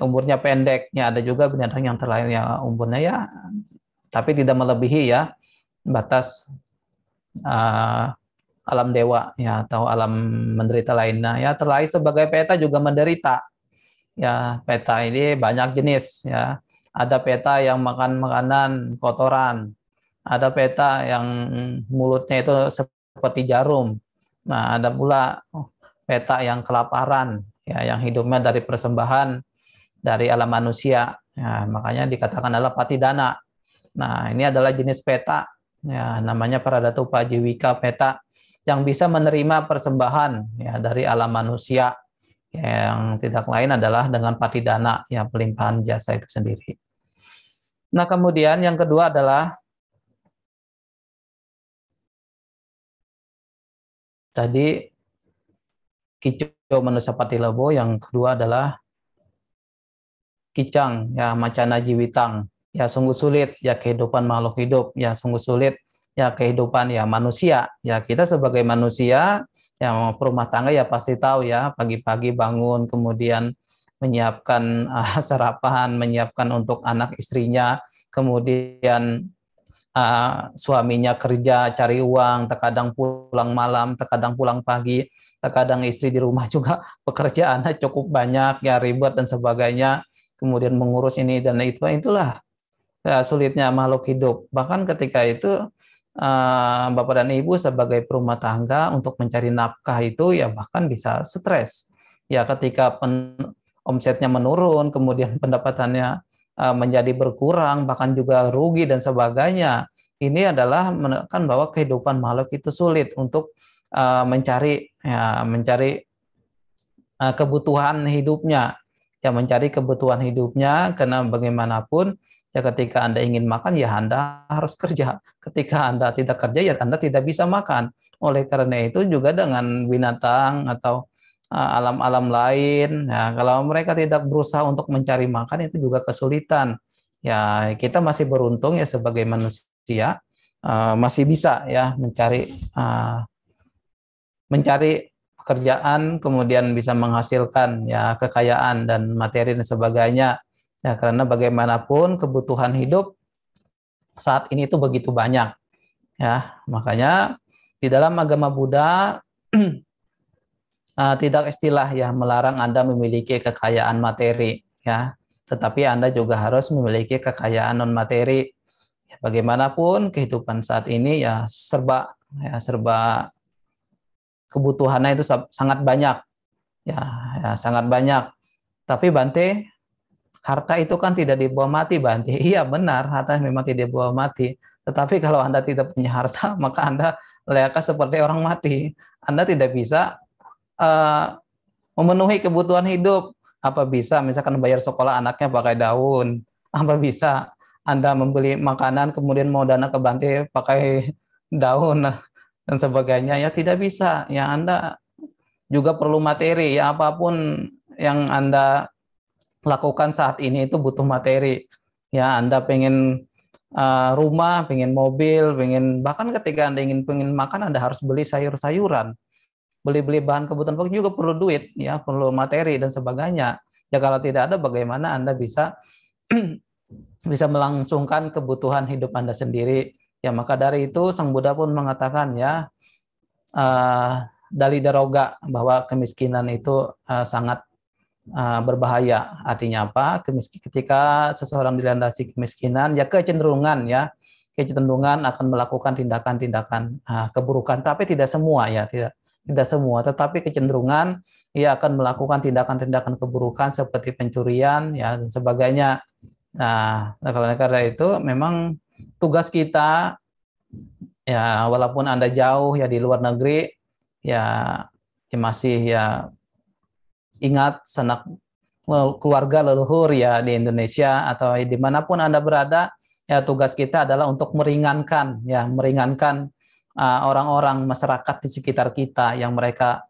umurnya pendek. Ya ada juga binatang yang terlahir yang umurnya ya tapi tidak melebihi ya batas alam dewa ya atau alam menderita lainnya ya. Terlahir sebagai peta juga menderita ya. Peta ini banyak jenis ya, ada peta yang makan makanan kotoran, ada peta yang mulutnya itu seperti jarum, nah ada pula peta yang kelaparan ya yang hidupnya dari persembahan dari alam manusia ya, makanya dikatakan adalah patidana. Nah ini adalah jenis peta ya, namanya Paradatupa Jiwika peta yang bisa menerima persembahan ya dari alam manusia yang tidak lain adalah dengan patidana ya pelimpahan jasa itu sendiri. Nah kemudian yang kedua adalah tadi Kico Manusia Patilabo, yang kedua adalah Kicang ya Macana Jiwitang ya sungguh sulit ya kehidupan makhluk hidup ya sungguh sulit ya kehidupan ya manusia ya. Kita sebagai manusia yang perumah tangga ya pasti tahu ya pagi-pagi bangun kemudian menyiapkan sarapan, menyiapkan untuk anak istrinya, kemudian suaminya kerja cari uang, terkadang pulang malam, terkadang pulang pagi, terkadang istri di rumah juga pekerjaannya cukup banyak ya ribet dan sebagainya, kemudian mengurus ini dan itulah ya, sulitnya makhluk hidup. Bahkan ketika itu Bapak dan Ibu sebagai perumah tangga untuk mencari nafkah itu ya bahkan bisa stres. Ya ketika omsetnya menurun, kemudian pendapatannya menjadi berkurang, bahkan juga rugi dan sebagainya. Ini adalah menunjukkan bahwa kehidupan makhluk itu sulit untuk mencari kebutuhan hidupnya. Ya mencari kebutuhan hidupnya karena bagaimanapun ya ketika Anda ingin makan ya Anda harus kerja. Ketika Anda tidak kerja ya Anda tidak bisa makan. Oleh karena itu juga dengan binatang atau alam-alam lain ya kalau mereka tidak berusaha untuk mencari makan itu juga kesulitan. Ya kita masih beruntung ya sebagai manusia masih bisa ya mencari pekerjaan kemudian bisa menghasilkan ya kekayaan dan materi dan sebagainya. Ya karena bagaimanapun kebutuhan hidup saat ini itu begitu banyak. Ya, makanya di dalam agama Buddha tidak istilah ya melarang Anda memiliki kekayaan materi ya, tetapi Anda juga harus memiliki kekayaan non materi. Ya, bagaimanapun kehidupan saat ini ya serba kebutuhannya itu sangat banyak ya, sangat banyak. Tapi Bante, harta itu kan tidak dibawa mati, Bante. Iya benar, harta memang tidak dibawa mati. Tetapi kalau Anda tidak punya harta, maka Anda layaknya seperti orang mati. Anda tidak bisa memenuhi kebutuhan hidup. Apa bisa misalkan bayar sekolah anaknya pakai daun? Apa bisa Anda membeli makanan kemudian mau dana ke Bante pakai daun dan sebagainya? Ya tidak bisa. Ya Anda juga perlu materi. Ya apapun yang Anda lakukan saat ini itu butuh materi. Ya Anda pengen rumah, pengen mobil, bahkan ketika Anda pengen makan Anda harus beli sayur-sayuran. Beli bahan kebutuhan pokok juga perlu duit, ya perlu materi dan sebagainya. Ya kalau tidak ada, bagaimana Anda bisa bisa melangsungkan kebutuhan hidup Anda sendiri? Ya maka dari itu Sang Buddha pun mengatakan ya Dali Daroga bahwa kemiskinan itu sangat berbahaya. Artinya apa? Ketika seseorang dilandasi kemiskinan, ya kecenderungan akan melakukan tindakan-tindakan keburukan. Tapi tidak semua ya, tidak semua. Tetapi kecenderungan ia akan melakukan tindakan-tindakan keburukan seperti pencurian ya dan sebagainya. Nah, karena itu memang tugas kita ya, walaupun Anda jauh ya di luar negeri ya, masih ya ingat sanak keluarga leluhur ya di Indonesia atau dimanapun Anda berada ya, tugas kita adalah untuk meringankan orang-orang masyarakat di sekitar kita yang mereka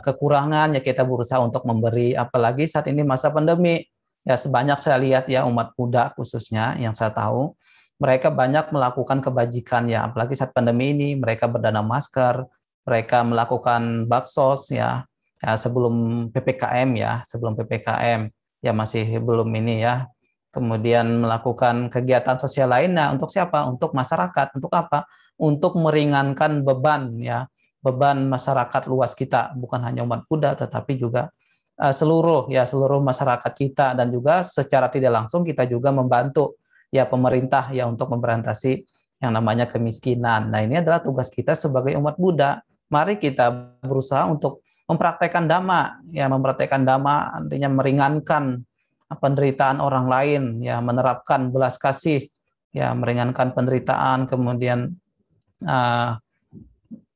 kekurangan ya, kita berusaha untuk memberi, apalagi saat ini masa pandemi ya, sebanyak saya lihat ya umat muda khususnya yang saya tahu mereka banyak melakukan kebajikan ya, apalagi saat pandemi ini mereka berdana masker, mereka melakukan baksos ya sebelum PPKM ya masih belum ini ya, kemudian melakukan kegiatan sosial lainnya untuk siapa? Untuk masyarakat. Untuk apa? Untuk meringankan beban masyarakat luas kita, bukan hanya umat Buddha tetapi juga seluruh masyarakat kita, dan juga secara tidak langsung kita juga membantu ya pemerintah ya untuk memberantasi yang namanya kemiskinan. Nah, ini adalah tugas kita sebagai umat Buddha. Mari kita berusaha untuk mempraktekkan dhamma artinya meringankan penderitaan orang lain ya, menerapkan belas kasih ya, meringankan penderitaan, kemudian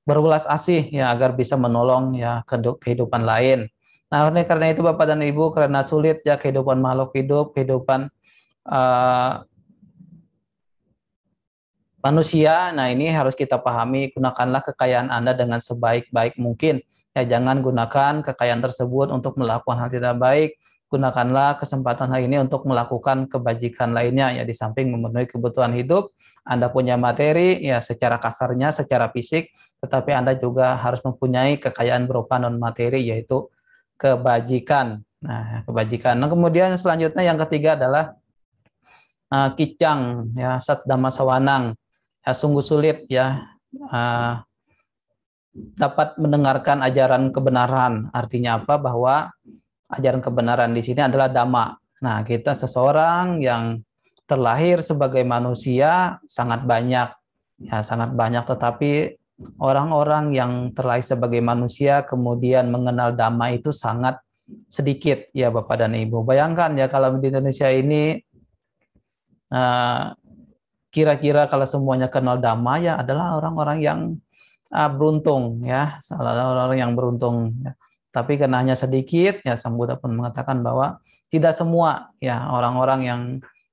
berbelas asih ya agar bisa menolong ya kehidupan lain. Nah, oleh karena itu Bapak dan Ibu, karena sulit ya kehidupan makhluk hidup, kehidupan manusia. Nah, ini harus kita pahami, gunakanlah kekayaan Anda dengan sebaik-baik mungkin. Ya, jangan gunakan kekayaan tersebut untuk melakukan hal tidak baik. Gunakanlah kesempatan hari ini untuk melakukan kebajikan lainnya ya, di samping memenuhi kebutuhan hidup. Anda punya materi ya secara kasarnya, secara fisik, tetapi Anda juga harus mempunyai kekayaan berupa non materi, yaitu kebajikan. Nah, kebajikan. Nah, kemudian selanjutnya yang ketiga adalah kicang ya, sat dhamma sawanang. Ya, sungguh sulit ya dapat mendengarkan ajaran kebenaran. Artinya apa? Bahwa ajaran kebenaran di sini adalah dhamma. Nah, kita seseorang yang terlahir sebagai manusia sangat banyak ya, sangat banyak, tetapi orang-orang yang terlahir sebagai manusia kemudian mengenal dhamma itu sangat sedikit ya Bapak dan Ibu. Bayangkan ya kalau di Indonesia ini kira-kira kalau semuanya kenal dhamma ya adalah orang-orang yang beruntung ya, orang-orang yang beruntung ya. Tapi karena hanya sedikit ya, Sang Buddha pun mengatakan bahwa tidak semua ya orang-orang yang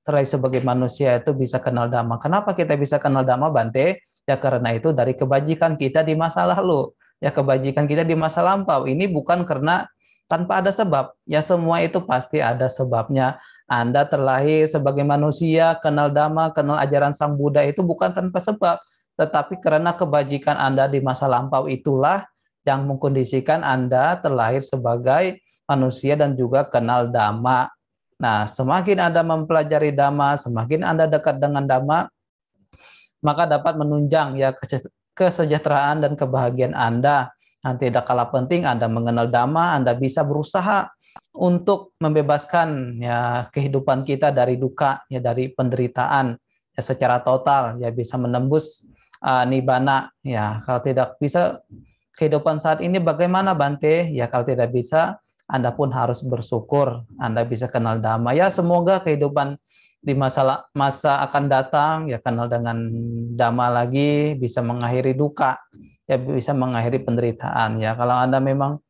terlahir sebagai manusia itu bisa kenal dhamma. Kenapa kita bisa kenal dhamma, Bante? Ya karena itu dari kebajikan kita di masa lalu. Ya, kebajikan kita di masa lampau ini bukan karena tanpa ada sebab. Ya, semua itu pasti ada sebabnya. Anda terlahir sebagai manusia, kenal dhamma, kenal ajaran Sang Buddha itu bukan tanpa sebab, tetapi karena kebajikan Anda di masa lampau itulah yang mengkondisikan Anda terlahir sebagai manusia dan juga kenal dhamma. Nah, semakin Anda mempelajari dhamma, semakin Anda dekat dengan dhamma, maka dapat menunjang ya kesejahteraan dan kebahagiaan Anda. Nanti tidak kalah penting Anda mengenal dhamma, Anda bisa berusaha untuk membebaskan ya kehidupan kita dari duka ya, dari penderitaan ya secara total ya, bisa menembus nibbana ya. Kalau tidak bisa kehidupan saat ini bagaimana, Bante? Ya kalau tidak bisa, Anda pun harus bersyukur Anda bisa kenal dhamma ya. Semoga kehidupan di masa akan datang ya kenal dengan dhamma lagi, bisa mengakhiri duka ya, bisa mengakhiri penderitaan ya. Kalau Anda memang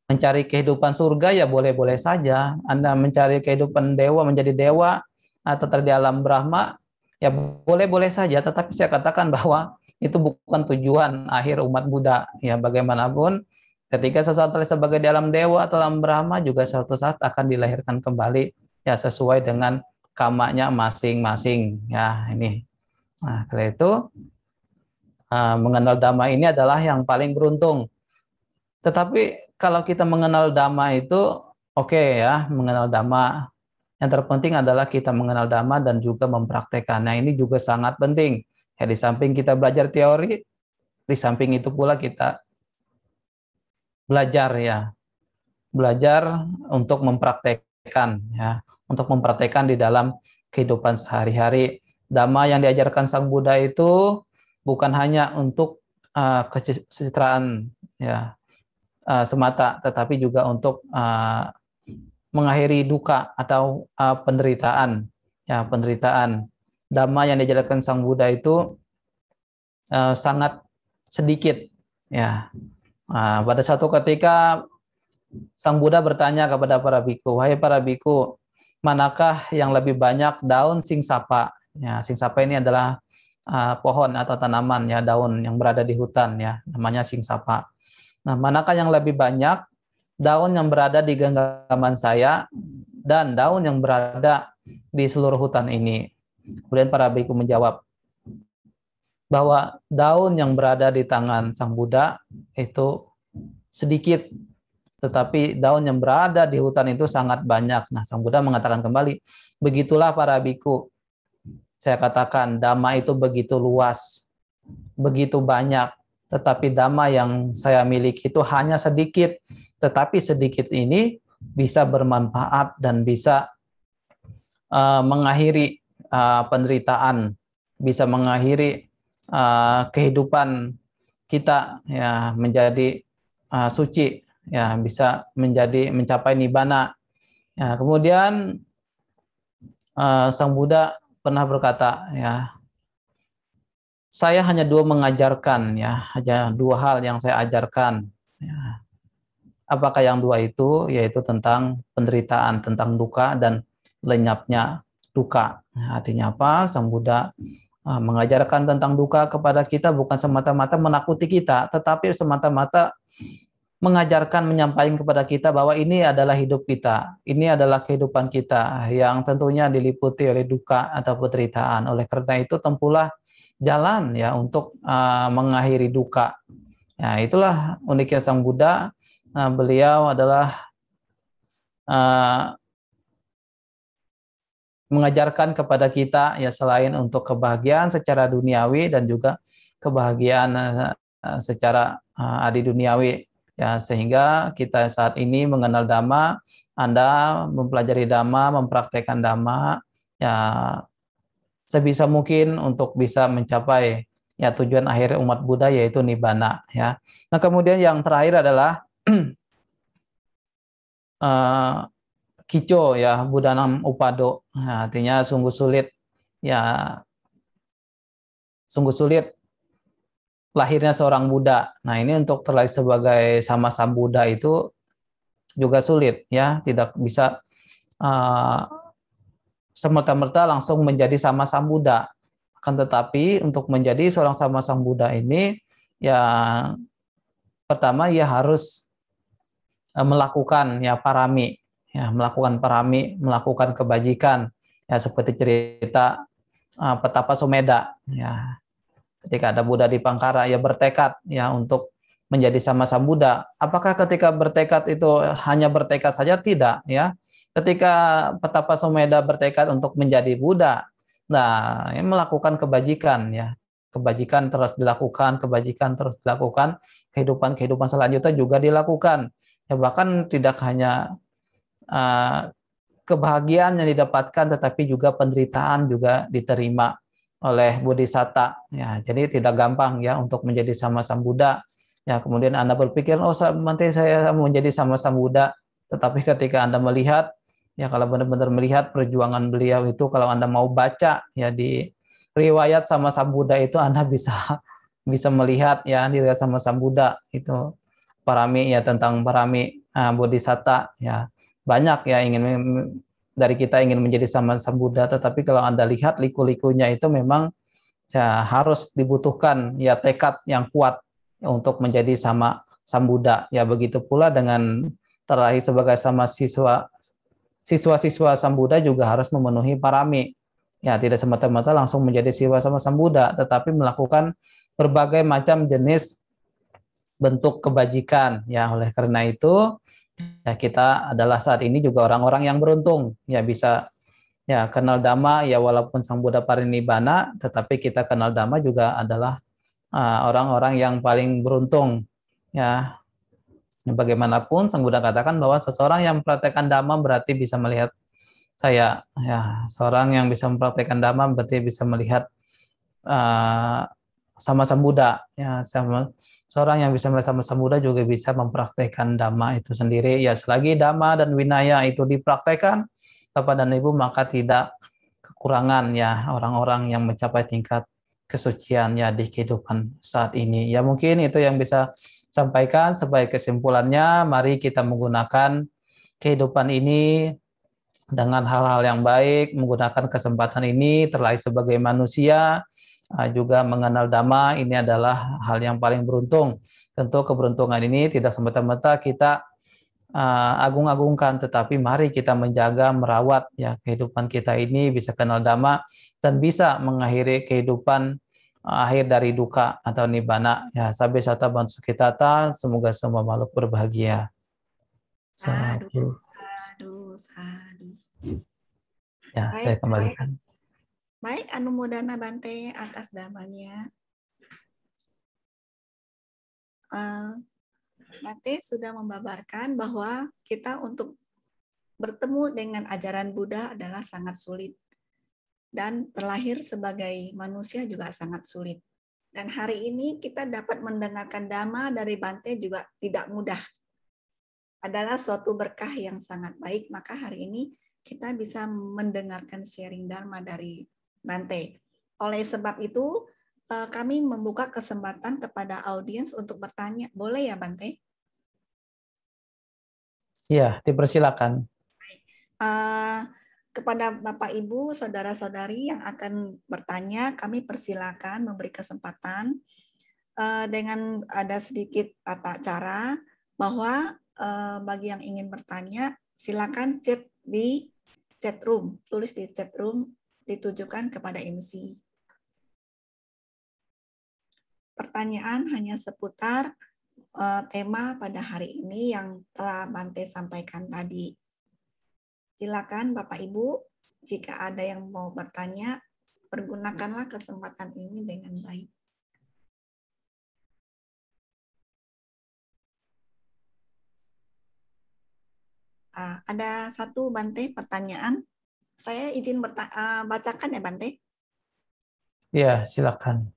mencari kehidupan surga ya boleh-boleh saja. Anda mencari kehidupan dewa, menjadi dewa atau di alam Brahma ya boleh-boleh saja, tetapi saya katakan bahwa itu bukan tujuan akhir umat Buddha ya. Bagaimanapun ketika sesuatu sebagai di alam dewa atau alam Brahma juga suatu saat akan dilahirkan kembali ya sesuai dengan kamanya masing-masing ya ini. Nah, karena itu mengenal dhamma ini adalah yang paling beruntung. Tetapi kalau kita mengenal dhamma itu oke ya, mengenal dhamma. Yang terpenting adalah kita mengenal dhamma dan juga mempraktekannya. Ini juga sangat penting. Ya, di samping kita belajar teori, di samping itu pula kita belajar ya, belajar untuk mempraktekkan ya, untuk mempraktekkan di dalam kehidupan sehari-hari. Dhamma yang diajarkan Sang Buddha itu bukan hanya untuk kesejahteraan ya semata, tetapi juga untuk mengakhiri duka atau penderitaan ya, penderitaan. Dhamma yang diajarkan Sang Buddha itu sangat sedikit ya. Pada suatu ketika Sang Buddha bertanya kepada para biku, "Wahai para biku, manakah yang lebih banyak daun singsapa?" Ya, singsapa ini adalah pohon atau tanaman ya, daun yang berada di hutan ya, namanya singsapa. Nah, manakah yang lebih banyak daun yang berada di genggaman saya dan daun yang berada di seluruh hutan ini? Kemudian para biku menjawab bahwa daun yang berada di tangan Sang Buddha itu sedikit, tetapi daun yang berada di hutan itu sangat banyak. Nah, Sang Buddha mengatakan kembali, begitulah para biku. Saya katakan, Dhamma itu begitu luas, begitu banyak, tetapi Dhamma yang saya miliki itu hanya sedikit, tetapi sedikit ini bisa bermanfaat dan bisa mengakhiri penderitaan, bisa mengakhiri kehidupan kita ya, menjadi suci ya, bisa mencapai nibbana. Ya, kemudian Sang Buddha pernah berkata ya, saya hanya mengajarkan ya, hanya dua hal yang saya ajarkan ya. Apakah yang dua itu? Yaitu tentang penderitaan, tentang duka dan lenyapnya duka. Artinya apa? Sang Buddha mengajarkan tentang duka kepada kita bukan semata-mata menakuti kita, tetapi semata-mata mengajarkan, menyampaikan kepada kita bahwa ini adalah hidup kita, ini adalah kehidupan kita yang tentunya diliputi oleh duka atau penderitaan. Oleh karena itu tempuhlah jalan ya untuk mengakhiri duka. Ya, itulah uniknya Sang Buddha. Beliau adalah mengajarkan kepada kita ya, selain untuk kebahagiaan secara duniawi dan juga kebahagiaan secara adi duniawi. Ya, sehingga kita saat ini mengenal Dhamma, Anda mempelajari Dhamma, mempraktekkan Dhamma, ya sebisa mungkin untuk bisa mencapai ya tujuan akhir umat Buddha, yaitu Nibbana ya. Nah, kemudian yang terakhir adalah Kico ya, Buddhanam Upado. Nah, artinya sungguh sulit ya, sungguh sulit lahirnya seorang Buddha. Nah, ini untuk terlahir sebagai sama Sambuddha itu juga sulit ya, tidak bisa semerta-merta langsung menjadi sama Sambuddha. Akan tetapi untuk menjadi seorang sama Sambuddha ini ya, pertama ia harus melakukan ya parami, ya melakukan parami, melakukan kebajikan ya, seperti cerita Petapa Sumedha ya. Ketika ada Buddha di Pangkara, ia bertekad ya untuk menjadi sama Sambuddha. Apakah ketika bertekad itu hanya bertekad saja? Tidak ya. Ketika Petapa Sumedha bertekad untuk menjadi Buddha, nah ini melakukan kebajikan ya. Kebajikan terus dilakukan, kebajikan terus dilakukan, kehidupan selanjutnya juga dilakukan. Ya, bahkan tidak hanya kebahagiaan yang didapatkan, tetapi juga penderitaan juga diterima oleh bodhisatta ya. Jadi tidak gampang ya untuk menjadi sama Sambuddha ya. Kemudian Anda berpikir, oh nanti saya mau menjadi sama Sambuddha, tetapi ketika Anda melihat ya, kalau benar-benar melihat perjuangan beliau itu, kalau Anda mau baca ya di riwayat sama Sambuddha itu, Anda bisa melihat ya di riwayat sama Sambuddha itu parami ya, tentang parami bodhisatta ya. Banyak ya dari kita ingin menjadi sama Sambuddha, tetapi kalau Anda lihat liku-likunya itu memang ya harus dibutuhkan ya tekad yang kuat ya, untuk menjadi sama Sambuddha ya. Begitu pula dengan terlahir sebagai sama siswa Sambuddha juga harus memenuhi parami ya, tidak semata-mata langsung menjadi siswa sama Sambuddha, tetapi melakukan berbagai macam jenis bentuk kebajikan ya. Oleh karena itu ya, kita adalah saat ini juga orang-orang yang beruntung ya, bisa ya kenal Dhamma ya, walaupun Sang Buddha parinibbana, tetapi kita kenal Dhamma juga adalah orang-orang yang paling beruntung, ya. Bagaimanapun Sang Buddha katakan bahwa seseorang yang mempraktekkan Dhamma berarti bisa melihat saya, ya. Seorang yang bisa mempraktekkan Dhamma berarti bisa melihat sama Sang Buddha, ya. Seorang yang bisa melihat sama Sang Buddha juga bisa mempraktekkan Dhamma itu sendiri, ya. Selagi Dhamma dan Winaya itu dipraktekkan Bapak dan Ibu, maka tidak kekurangan, ya, orang-orang yang mencapai tingkat kesucian, ya, di kehidupan saat ini. Ya, mungkin itu yang bisa sampaikan. Sebagai kesimpulannya, mari kita menggunakan kehidupan ini dengan hal-hal yang baik, menggunakan kesempatan ini terlahir sebagai manusia, juga mengenal Dhamma. Ini adalah hal yang paling beruntung. Tentu keberuntungan ini tidak semata-mata kita agung-agungkan, tetapi mari kita menjaga, merawat, ya, kehidupan kita ini bisa kenal Dhamma dan bisa mengakhiri kehidupan akhir dari duka atau nibbana, ya. Sabbe sata bantu kitata, semoga semua makhluk berbahagia. Sadu, Sadu. sadu, sadu. Ya, Baik, saya kembalikan. Baik, Anumodana Bante atas damanya. Bante sudah membabarkan bahwa kita untuk bertemu dengan ajaran Buddha adalah sangat sulit. Dan terlahir sebagai manusia juga sangat sulit. Dan hari ini kita dapat mendengarkan Dhamma dari Bante juga tidak mudah. Adalah suatu berkah yang sangat baik, maka hari ini kita bisa mendengarkan sharing Dharma dari Bante. Oleh sebab itu, kami membuka kesempatan kepada audiens untuk bertanya. Boleh ya, Bante? Iya, dipersilakan. Kepada Bapak, Ibu, Saudara-saudari yang akan bertanya, kami persilakan memberi kesempatan dengan ada sedikit tata cara bahwa bagi yang ingin bertanya, silakan chat di chat room, tulis di chat room ditujukan kepada MC. Pertanyaan hanya seputar tema pada hari ini yang telah Bante sampaikan tadi. Silakan Bapak Ibu, jika ada yang mau bertanya, pergunakanlah kesempatan ini dengan baik. Ada satu Bante pertanyaan. Saya izin bacakan ya Bante. Ya, silakan.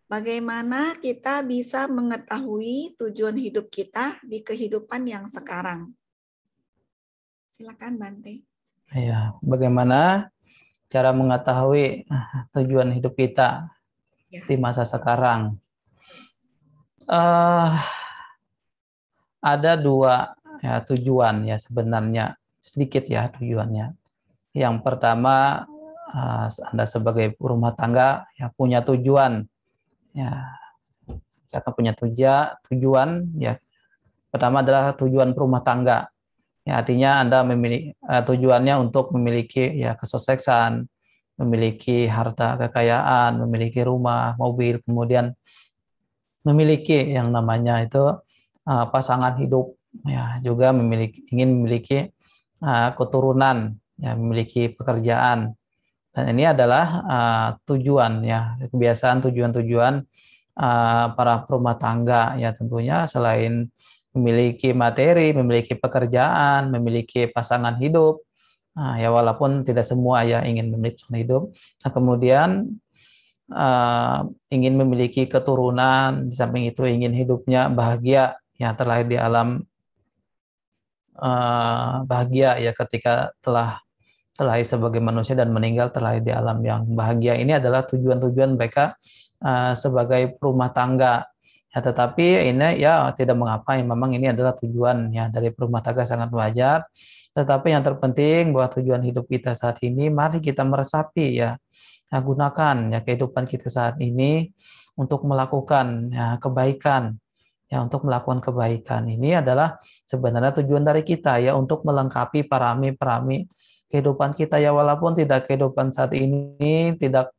Bagaimana kita bisa mengetahui tujuan hidup kita di kehidupan yang sekarang? Silakan Bante. Ya, bagaimana cara mengetahui tujuan hidup kita di masa sekarang? Ada dua, ya, tujuan, ya, sebenarnya sedikit, ya, tujuannya. Yang pertama, Anda sebagai rumah tangga, ya, punya tujuan, ya, misalkan punya tujuan, ya. Pertama adalah tujuan rumah tangga, ya, artinya Anda memiliki tujuannya untuk memiliki, ya, kesuksesan, memiliki harta kekayaan, memiliki rumah, mobil, kemudian memiliki yang namanya itu pasangan hidup, ya, juga ingin memiliki keturunan, ya, memiliki pekerjaan. Dan ini adalah tujuan, ya, kebiasaan tujuan-tujuan para rumah tangga, ya. Tentunya selain memiliki materi, memiliki pekerjaan, memiliki pasangan hidup, ya, walaupun tidak semua, ya, ingin memiliki pasangan hidup. Nah, kemudian ingin memiliki keturunan, di samping itu ingin hidupnya bahagia, ya, terlahir di alam bahagia, ya, ketika terlahir sebagai manusia dan meninggal terlahir di alam yang bahagia. Ini adalah tujuan-tujuan mereka sebagai rumah tangga. Ya, tetapi ini, ya, tidak mengapa, ya, memang ini adalah tujuan, ya, dari rumah tangga, sangat wajar. Tetapi yang terpenting bahwa tujuan hidup kita saat ini, mari kita meresapi, ya, gunakan, ya, kehidupan kita saat ini untuk melakukan, ya, kebaikan. Ya, untuk melakukan kebaikan ini adalah sebenarnya tujuan dari kita, ya, untuk melengkapi parami-parami kehidupan kita, ya, walaupun tidak kehidupan saat ini tidak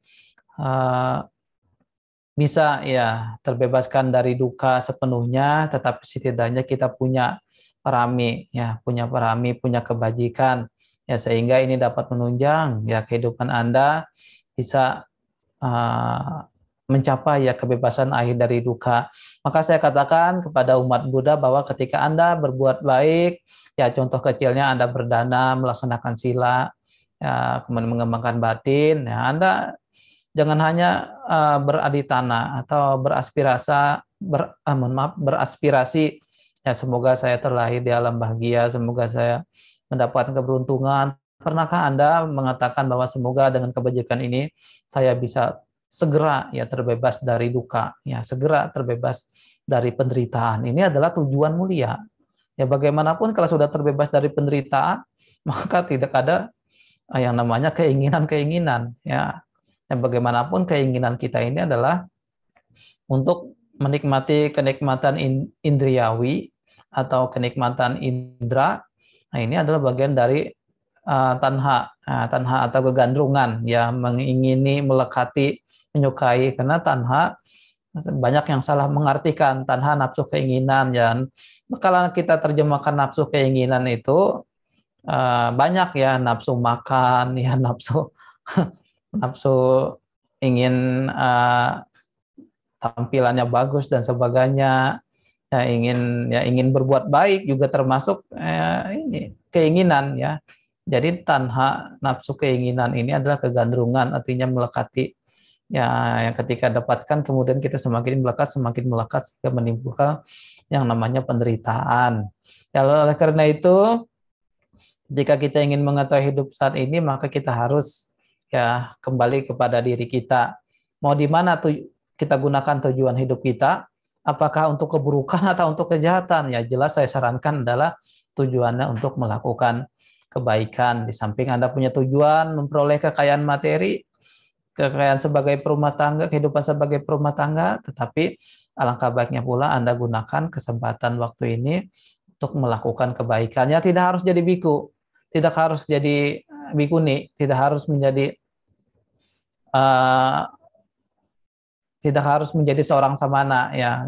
bisa, ya, terbebaskan dari duka sepenuhnya, tetapi setidaknya kita punya parami, ya, punya kebajikan, ya, sehingga ini dapat menunjang, ya, kehidupan Anda bisa mencapai ya kebebasan akhir dari duka. Maka saya katakan kepada umat Buddha bahwa ketika Anda berbuat baik, ya contoh kecilnya Anda berdana, melaksanakan sila, ya, kemudian mengembangkan batin, ya Anda jangan hanya beraditana atau beraspirasi, ya semoga saya terlahir di alam bahagia, semoga saya mendapatkan keberuntungan. Pernahkah Anda mengatakan bahwa semoga dengan kebajikan ini saya bisa segera ya terbebas dari duka, ya segera terbebas dari penderitaan. Ini adalah tujuan mulia. Ya bagaimanapun kalau sudah terbebas dari penderitaan, maka tidak ada yang namanya keinginan-keinginan, ya. Dan bagaimanapun keinginan kita ini adalah untuk menikmati kenikmatan indriawi atau kenikmatan indera. Nah, ini adalah bagian dari tanha atau kegandrungan, ya mengingini, melekati, menyukai. Karena tanha banyak yang salah mengartikan tanha nafsu keinginan, ya. Kalau kita terjemahkan nafsu keinginan itu banyak ya, nafsu makan, ya nafsu nafsu ingin tampilannya bagus dan sebagainya, ya ingin berbuat baik juga termasuk ini keinginan, ya. Jadi tanha nafsu keinginan ini adalah kegandrungan, artinya melekati, ya yang ketika dapatkan kemudian kita semakin melekat sehingga menimbulkan yang namanya penderitaan. Ya, oleh karena itu jika kita ingin mengetahui hidup saat ini, maka kita harus ya kembali kepada diri kita. Mau di mana kita gunakan tujuan hidup kita? Apakah untuk keburukan atau untuk kejahatan? Ya jelas saya sarankan adalah tujuannya untuk melakukan kebaikan. Di samping Anda punya tujuan memperoleh kekayaan materi, kekayaan sebagai perumah tangga, kehidupan sebagai perumah tangga, tetapi alangkah baiknya pula Anda gunakan kesempatan waktu ini untuk melakukan kebaikannya. Tidak harus jadi biku, tidak harus jadi bikuni, tidak harus menjadi tidak harus menjadi seorang samana, ya.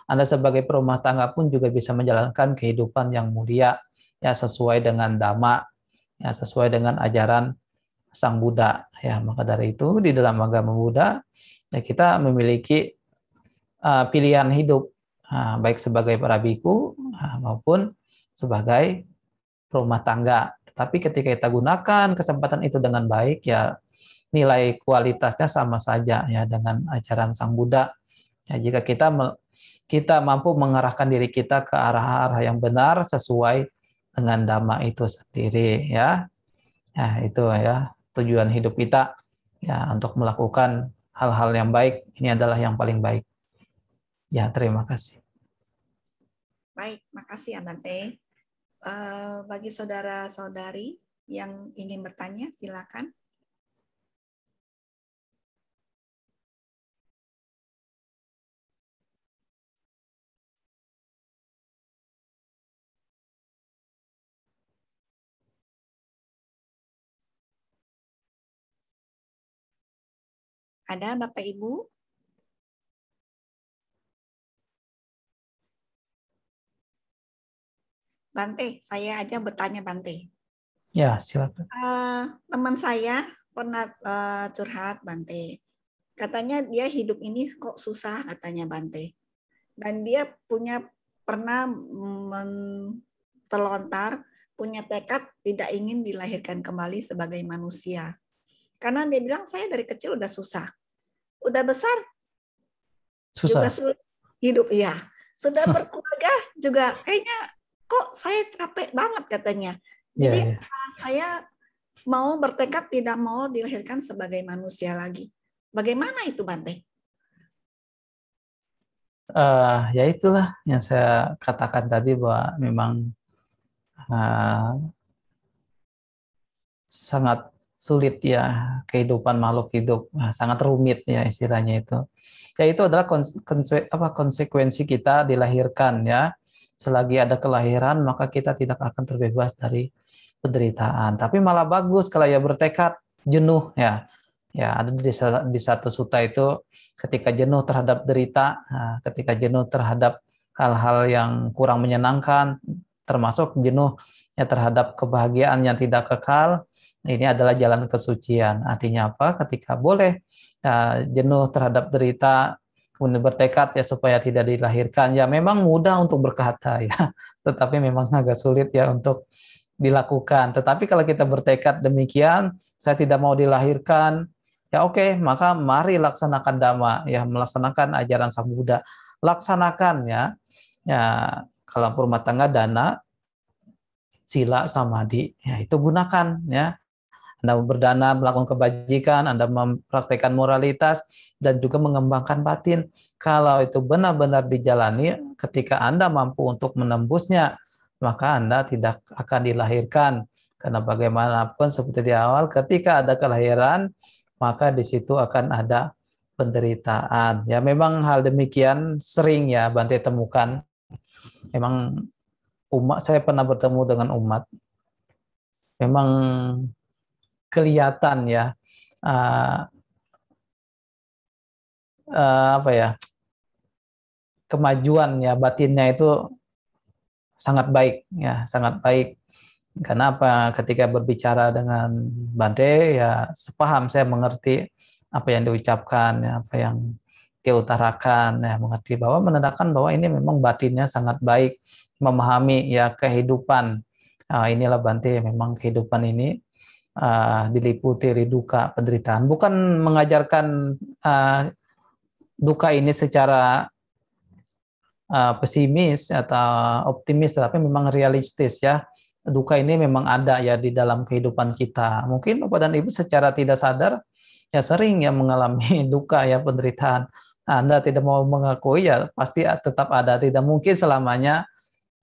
Anda sebagai perumah tangga pun juga bisa menjalankan kehidupan yang mulia, ya sesuai dengan dhamma, ya sesuai dengan ajaran Sang Buddha, ya. Maka dari itu di dalam agama Buddha ya kita memiliki pilihan hidup, baik sebagai para biku maupun sebagai rumah tangga. Tetapi ketika kita gunakan kesempatan itu dengan baik, ya nilai kualitasnya sama saja ya dengan ajaran Sang Buddha. Ya, jika kita mampu mengarahkan diri kita ke arah-arah yang benar sesuai dengan dhamma itu sendiri, ya. Ya, itu ya tujuan hidup kita, ya untuk melakukan hal-hal yang baik. Ini adalah yang paling baik. Ya, terima kasih. Baik, makasih Abante. Bagi saudara-saudari yang ingin bertanya, silakan. Ada Bapak Ibu? Bante, saya aja bertanya Bante. Ya, silakan. Teman saya pernah curhat Bante. Katanya dia hidup ini kok susah katanya Bante. Dan dia pernah terlontar, punya tekad tidak ingin dilahirkan kembali sebagai manusia. Karena dia bilang saya dari kecil udah susah. Udah besar susah. Juga sulit hidup ya. Sudah berkeluarga juga kayaknya kok saya capek banget katanya. Jadi saya mau bertekad tidak mau dilahirkan sebagai manusia lagi. Bagaimana itu Bante? Ya itulah yang saya katakan tadi bahwa memang sangat sulit ya kehidupan makhluk hidup, sangat rumit ya istilahnya itu. Ya itu adalah konsekuensi kita dilahirkan ya. Selagi ada kelahiran maka kita tidak akan terbebas dari penderitaan. Tapi malah bagus kalau ya bertekad jenuh ya. Ya ada di satu sutta itu ketika jenuh terhadap derita, ketika jenuh terhadap hal-hal yang kurang menyenangkan, termasuk jenuh ya terhadap kebahagiaan yang tidak kekal, Ini adalah jalan kesucian. Artinya apa? Ketika boleh jenuh terhadap derita, kemudian bertekad ya supaya tidak dilahirkan. Ya memang mudah untuk berkata ya, tetapi memang agak sulit ya untuk dilakukan. Tetapi kalau kita bertekad demikian, saya tidak mau dilahirkan, ya oke, maka mari laksanakan dhamma, ya melaksanakan ajaran Sang Buddha. Laksanakan ya. Ya kalau rumah tangga dana, sila, samadhi, ya itu gunakan ya. Anda berdana, melakukan kebajikan, Anda mempraktekkan moralitas, dan juga mengembangkan batin. Kalau itu benar-benar dijalani, ketika Anda mampu untuk menembusnya, maka Anda tidak akan dilahirkan. Karena bagaimanapun seperti di awal, ketika ada kelahiran, maka di situ akan ada penderitaan. Ya memang hal demikian sering ya Bante temukan. Memang umat, saya pernah bertemu dengan umat, memang kelihatan ya uh, apa ya, kemajuan ya batinnya itu sangat baik ya, sangat baik. Karena apa? Ketika berbicara dengan Bante ya sepaham, saya mengerti apa yang diucapkan ya, apa yang dia utarakan ya, mengerti bahwa menandakan bahwa ini memang batinnya sangat baik, memahami ya kehidupan. Inilah Bante, memang kehidupan ini diliputi oleh duka, penderitaan. Bukan mengajarkan duka ini secara pesimis atau optimis, tapi memang realistis ya. Duka ini memang ada ya di dalam kehidupan kita. Mungkin Bapak dan Ibu secara tidak sadar ya sering ya mengalami duka ya, penderitaan. Anda tidak mau mengakui ya pasti tetap ada. Tidak mungkin selamanya.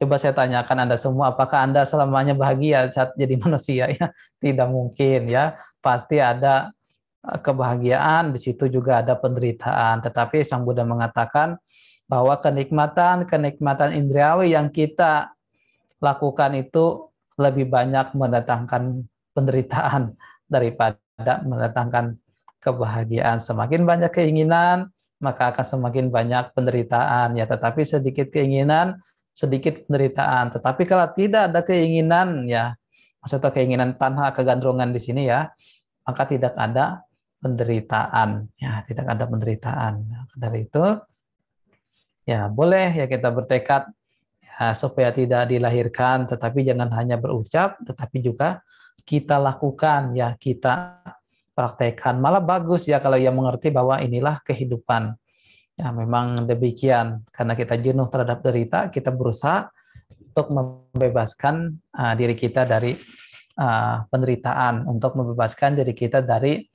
Coba saya tanyakan Anda semua, apakah Anda selamanya bahagia saat jadi manusia ya? Tidak mungkin ya. Pasti ada kebahagiaan, di situ juga ada penderitaan. Tetapi Sang Buddha mengatakan bahwa kenikmatan indriawi yang kita lakukan itu lebih banyak mendatangkan penderitaan daripada mendatangkan kebahagiaan. Semakin banyak keinginan, maka akan semakin banyak penderitaan ya. Tetapi sedikit keinginan, sedikit penderitaan. Tetapi kalau tidak ada keinginan ya, maksudnya keinginan tanha, kegandrungan di sini ya, maka tidak ada penderitaan ya, tidak ada penderitaan. Dari itu ya boleh ya kita bertekad ya, supaya tidak dilahirkan, tetapi jangan hanya berucap, tetapi juga kita lakukan ya, kita praktekkan. Malah bagus ya kalau ia mengerti bahwa inilah kehidupan. Ya memang demikian, karena kita jenuh terhadap derita, kita berusaha untuk membebaskan diri kita dari penderitaan, untuk membebaskan diri kita dari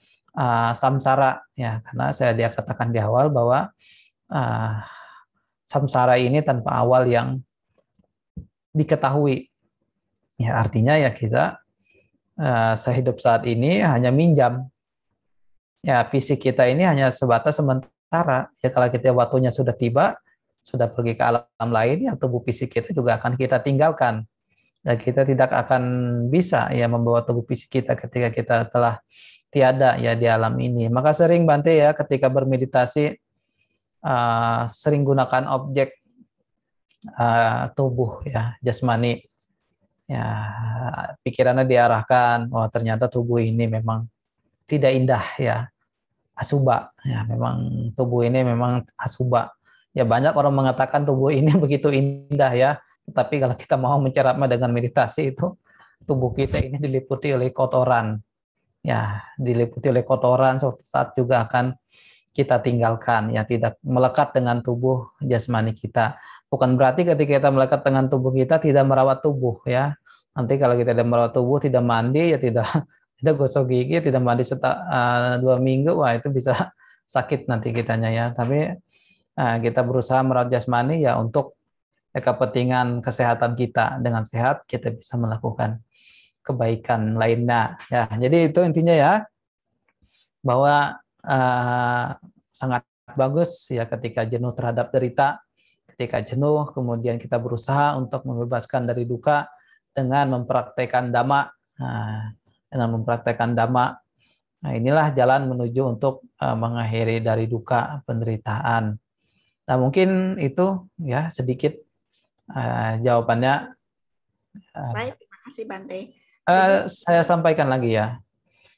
samsara ya, karena dia katakan di awal bahwa samsara ini tanpa awal yang diketahui ya, artinya ya kita sehidup saat ini hanya minjam ya, fisik kita ini hanya sebatas sementara ya. Kalau kita waktunya sudah tiba, sudah pergi ke alam lain ya, tubuh fisik kita juga akan kita tinggalkan, dan kita tidak akan bisa ya membawa tubuh fisik kita ketika kita telah tiada ya di alam ini. Maka sering Bante ya ketika bermeditasi sering gunakan objek tubuh ya, jasmani ya, pikirannya diarahkan, wah ternyata tubuh ini memang tidak indah ya, asuba ya, memang tubuh ini memang asuba ya. Banyak orang mengatakan tubuh ini begitu indah ya, tetapi kalau kita mau mencerapnya dengan meditasi, itu tubuh kita ini diliputi oleh kotoran ya, diliputi oleh kotoran, suatu saat juga akan kita tinggalkan ya, tidak melekat dengan tubuh jasmani kita. Bukan berarti ketika kita melekat dengan tubuh kita tidak merawat tubuh ya. Nanti kalau kita tidak merawat tubuh, tidak mandi ya, tidak gosok gigi, tidak mandi 2 minggu, wah itu bisa sakit nanti kitanya ya. Tapi kita berusaha merawat jasmani ya untuk kepentingan kesehatan kita. Dengan sehat kita bisa melakukan kebaikan lainnya ya. Jadi itu intinya ya, bahwa sangat bagus ya ketika jenuh terhadap derita, ketika jenuh kemudian kita berusaha untuk membebaskan dari duka dengan mempraktekkan dhamma. Dengan mempraktekkan dhamma, nah inilah jalan menuju untuk mengakhiri dari duka, penderitaan. Nah mungkin itu ya sedikit jawabannya. Baik, terima kasih Bante. Saya sampaikan lagi ya.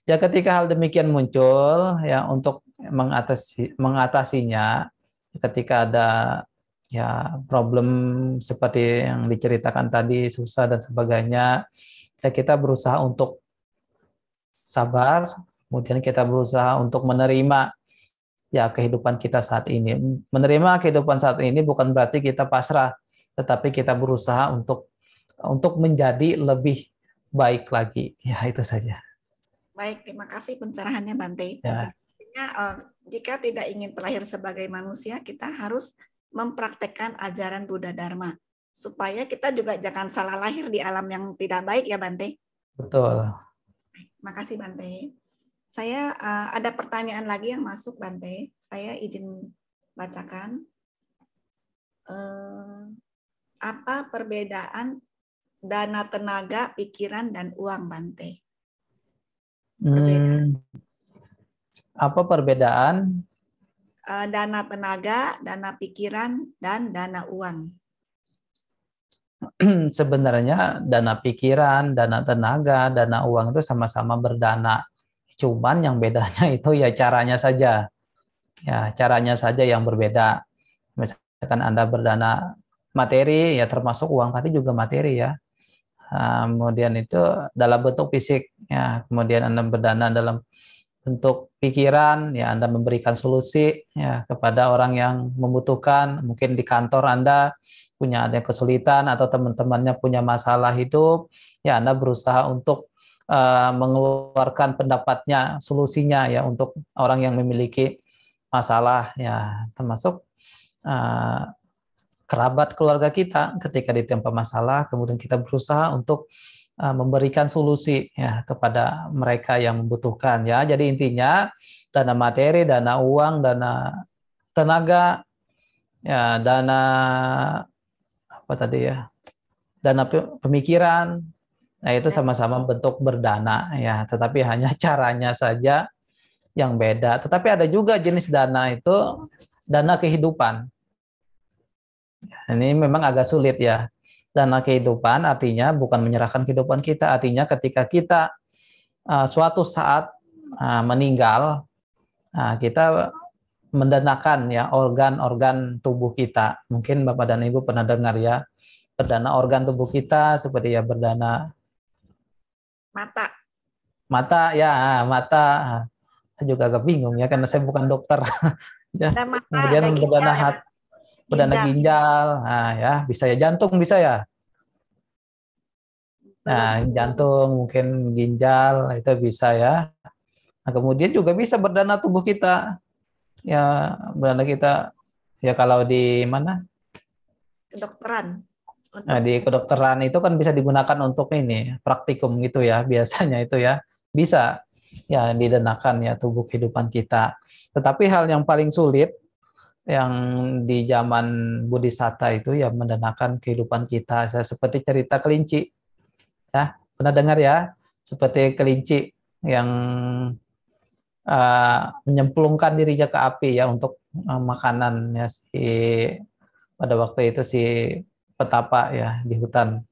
Ya ketika hal demikian muncul ya untuk mengatasinya ketika ada ya problem seperti yang diceritakan tadi susah dan sebagainya ya kita berusaha untuk sabar, kemudian kita berusaha untuk menerima ya kehidupan kita saat ini. Menerima kehidupan saat ini bukan berarti kita pasrah, tetapi kita berusaha untuk menjadi lebih baik lagi. Ya, itu saja. Baik, terima kasih pencerahannya Bante. Ya. Artinya, jika tidak ingin terlahir sebagai manusia, kita harus mempraktekkan ajaran Buddha Dharma. Supaya kita juga jangan salah lahir di alam yang tidak baik ya Bante. Betul. Terima kasih Bante. Saya ada pertanyaan lagi yang masuk Bante. Saya izin bacakan. Apa perbedaan dana tenaga, pikiran, dan uang Bante? Apa perbedaan? Dana tenaga, dana pikiran, dan dana uang. Sebenarnya dana pikiran, dana tenaga, dana uang itu sama-sama berdana. Cuman yang bedanya itu ya caranya saja. Ya, caranya saja yang berbeda. Misalkan Anda berdana materi, ya termasuk uang tadi juga materi ya. Kemudian itu dalam bentuk fisik, ya. Kemudian Anda berdana dalam bentuk pikiran, ya Anda memberikan solusi ya kepada orang yang membutuhkan. Mungkin di kantor Anda punya ada kesulitan atau teman-temannya punya masalah hidup, ya Anda berusaha untuk mengeluarkan pendapatnya, solusinya ya untuk orang yang memiliki masalah ya, termasuk kerabat keluarga kita ketika ditimpa masalah, kemudian kita berusaha untuk memberikan solusi ya kepada mereka yang membutuhkan ya. Jadi intinya dana materi, dana uang, dana tenaga, ya dana apa tadi ya, dana pemikiran, nah itu sama-sama bentuk berdana ya. Tetapi hanya caranya saja yang beda. Tetapi ada juga jenis dana itu dana kehidupan. Ini memang agak sulit ya. Dana kehidupan artinya bukan menyerahkan kehidupan kita, artinya ketika kita suatu saat meninggal, kita mendanakan ya organ-organ tubuh kita. Mungkin Bapak dan Ibu pernah dengar ya, berdana organ tubuh kita seperti ya berdana mata. Mata ya, mata. Saya juga agak bingung ya karena saya bukan dokter. Ya. Ada mata, Kemudian ada berdana ginjal, hati, berdana ginjal, nah ya bisa ya, jantung bisa ya. Nah, jantung, mungkin ginjal, itu bisa ya. Nah, kemudian juga bisa berdana tubuh kita. Ya, berdana kita, ya kalau di mana? Kedokteran. Nah, di kedokteran itu kan bisa digunakan untuk ini, praktikum gitu ya, biasanya itu ya. Bisa ya didanakan ya tubuh kehidupan kita. Tetapi hal yang paling sulit, yang di zaman Bodhisatta itu ya mendanakan kehidupan kita. Saya seperti cerita kelinci. Ya, pernah dengar ya, seperti kelinci yang menyemplungkan dirinya ke api ya untuk makanannya pada waktu itu si petapa ya di hutan.